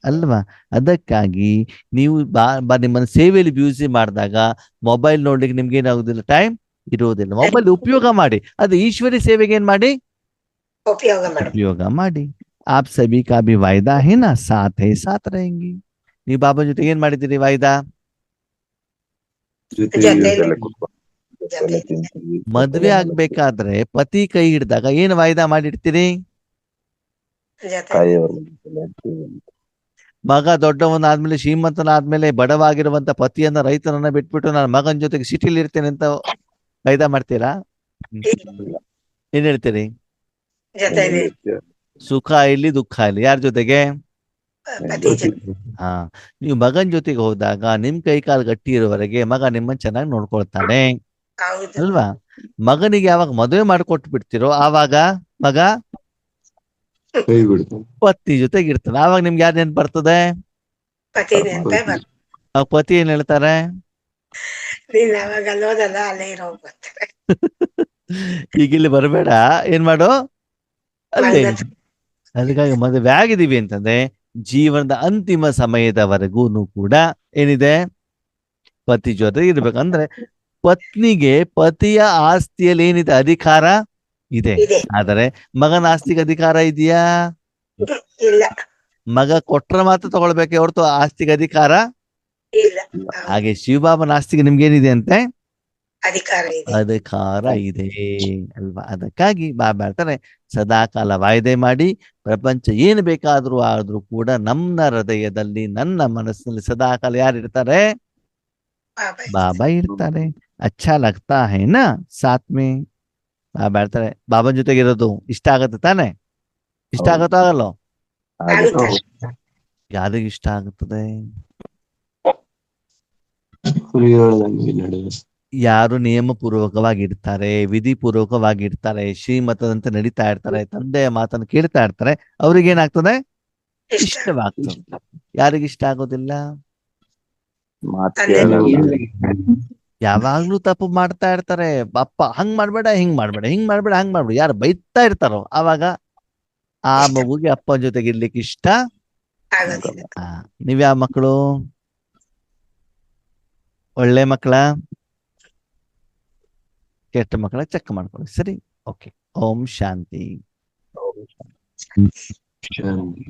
ಅಲ್ವಾ? ಅದಕ್ಕಾಗಿ ನೀವು ನಿಮ್ಮನ್ನ ಸೇವೆಯಲ್ಲಿ ಬ್ಯೂಸಿ ಮಾಡಿದಾಗ ಮೊಬೈಲ್ ನೋಡ್ಲಿಕ್ಕೆ ನಿಮ್ಗೆ ಏನಾಗುದಿಲ್ಲ, ಟೈಮ್ ಇರುವುದಿಲ್ಲ. ಮೊಬೈಲ್ ಉಪಯೋಗ ಮಾಡಿ, ಅದು ಈಶ್ವರಿ ಸೇವೆಗೆ ಏನ್ ಮಾಡಿ, ಉಪಯೋಗ ಮಾಡಿ. ಆಪ್ ಸಭಿ ಕಾ ಭಿ ವಾಯ್ದಾ ಹೇ ನಾ, ಸಾಥ್ ಹೇ ಸಾಥ್ रहेंगे. ನೀವು ಬಾಬಾ ಜೊತೆಗೆ ಏನ್ ಮಾಡಿದ್ದೀರಿ ವಾಯ್ದಾ? ಮದ್ವೆ ಆಗ್ಬೇಕಾದ್ರೆ ಪತಿ ಕೈ ಹಿಡ್ದಾಗ ಏನ್ ವಾಯ್ದಾ ಮಾಡಿರ್ತೀರಿ? ಮಗ ದೊಡ್ಡವನಾದ್ಮೇಲೆ, ಶ್ರೀಮಂತನಾದ್ಮೇಲೆ, ಬಡವಾಗಿರುವಂತ ಪತಿಯನ್ನ, ರೈತನನ್ನ ಬಿಟ್ಬಿಟ್ಟು ನಾನು ಮಗನ ಜೊತೆಗೆ ಸಿಟಿಲಿ ಇರ್ತೇನೆ ಅಂತ ವಾಯ್ದಾ ಮಾಡ್ತೀರಾ? ಏನ್ ಹೇಳ್ತೀರಿ? ಸುಖ ಇಲ್ಲಿ ದುಃಖ ಇಲ್ಲಿ ಯಾರ ಜೊತೆಗೆ? ನೀವು ಮಗನ್ ಜೊತೆಗೆ ಹೋದಾಗ ನಿಮ್ ಕೈ ಕಾಲು ಗಟ್ಟಿ ಇರುವವರೆಗೆ ಮಗ ನಿಮ್ಮನ್ನ ಚೆನ್ನಾಗಿ ನೋಡ್ಕೊಳ್ತಾನೆ ಅಲ್ವಾ? ಮಗನಿಗೆ ಯಾವಾಗ ಮದುವೆ ಮಾಡಿಕೊಟ್ಟು ಬಿಡ್ತಿರೋ ಆವಾಗ ಮಗ ಪತಿ ಜೊತೆಗೆ ಇರ್ತಾನೆ. ಆವಾಗ ನಿಮ್ಗೆ ಯಾರು ನೆನ್ಪು ಬರ್ತದೆ? ಪತಿ ಏನ್ ಹೇಳ್ತಾರೆ? ಈಗ ಇಲ್ಲಿ ಬರಬೇಡ, ಏನ್ ಮಾಡು ಅಲ್ಲೇ. ಅದಕ್ಕಾಗಿ ಮದುವೆ ಆಗಿದೀವಿ ಅಂತಂದ್ರೆ ಜೀವನದ ಅಂತಿಮ ಸಮಯದವರೆಗೂ ಕೂಡ ಏನಿದೆ, ಪತಿ ಜೊತೆ ಇರ್ಬೇಕಂದ್ರೆ ಪತ್ನಿಗೆ ಪತಿಯ ಆಸ್ತಿಯಲ್ಲಿ ಏನಿದೆ, ಅಧಿಕಾರ ಇದೆ. ಆದರೆ ಮಗನ ಆಸ್ತಿಗೆ ಅಧಿಕಾರ ಇದೆಯಾ? ಮಗ ಕೊಟ್ರ ಮಾತ್ರ ತಗೊಳ್ಬೇಕೆ ಹೊರತು ಆಸ್ತಿಗೆ ಅಧಿಕಾರ ಹಾಗೆ ಶಿವಬಾಬನ ಆಸ್ತಿಗೆ ನಿಮ್ಗೇನಿದೆ ಅಂತೆ? ಅಧಿಕಾರ ಇದೆ ಅಲ್ವಾ? ಅದಕ್ಕಾಗಿ ಬಾಬಾ ಹೇಳ್ತಾರೆ, ಸದಾಕಾಲ ವಾಯ್ದೆ ಮಾಡಿ, ಪ್ರಪಂಚ ಏನು ಬೇಕಾದ್ರೂ ಆದ್ರೂ ಕೂಡ ನನ್ನ ಹೃದಯದಲ್ಲಿ, ನನ್ನ ಮನಸ್ಸಿನಲ್ಲಿ ಸದಾಕಾಲ ಯಾರು ಇರ್ತಾರೆ? ಬಾಬಾ ಇರ್ತಾರೆ. ಅಚ್ಚಾ ಲಗ್ತಾ ಹೈ ನಾ ಸಾತ್ ಮೇ? ಬಾಬಾ ಹೇಳ್ತಾರೆ, ಬಾಬನ್ ಜೊತೆಗೆ ಇರೋದು ಇಷ್ಟ ಆಗತ್ತೆ ತಾನೆ? ಇಷ್ಟ ಆಗತ್ತೋ ಆಗಲ್ಲೋ? ಯಾರಿಗೆ ಇಷ್ಟ ಆಗುತ್ತದೆ? ಫುಲ್ ಹೇಳ್ದಂಗೆ ನಡೆಯುತ್ತೆ. ಯಾರು ನಿಯಮಪೂರ್ವಕವಾಗಿರ್ತಾರೆ, ವಿಧಿಪೂರ್ವಕವಾಗಿರ್ತಾರೆ, ಶ್ರೀಮತದಂತೆ ನಡೀತಾ ಇರ್ತಾರೆ, ತಂದೆಯ ಮಾತನ್ನು ಕೇಳ್ತಾ ಇರ್ತಾರೆ, ಅವ್ರಿಗೇನಾಗ್ತದೆ? ಇಷ್ಟ ಇಷ್ಟವಾಗ್ತದೆ. ಯಾರಿಗಿಷ್ಟ ಆಗೋದಿಲ್ಲ? ಮಾತ್ ತಂದೆ ಕೇಳಲ್ಲ. ಯಾವಾಗ್ಲೂ ತಪ್ಪು ಮಾಡ್ತಾ ಇರ್ತಾರೆ. ಅಪ್ಪ ಹಂಗ್ ಮಾಡ್ಬೇಡ, ಹಿಂಗ್ ಮಾಡ್ಬೇಡ, ಹಿಂಗ್ ಮಾಡ್ಬೇಡ, ಹಂಗ್ ಮಾಡ್ಬೇಡ, ಯಾರು ಬೈತಾ ಇರ್ತಾರೋ ಆವಾಗ ಆ ಮಗುಗೆ ಅಪ್ಪನ ಜೊತೆಗೆ ಇರ್ಲಿಕ್ಕೆ ಇಷ್ಟ. ಆಗೋದಿಲ್ಲ. ನೀವ್ಯಾವ ಮಕ್ಕಳು? ಒಳ್ಳೆ ಮಕ್ಕಳ, ಕೆಟ್ಟ ಮಕ್ಕಳ? ಚೆಕ್ ಮಾಡ್ಕೊಳ್ಳಿ. ಸರಿ, ಓಕೆ. ಓಂ ಶಾಂತಿ. ಶಾಂತಿ.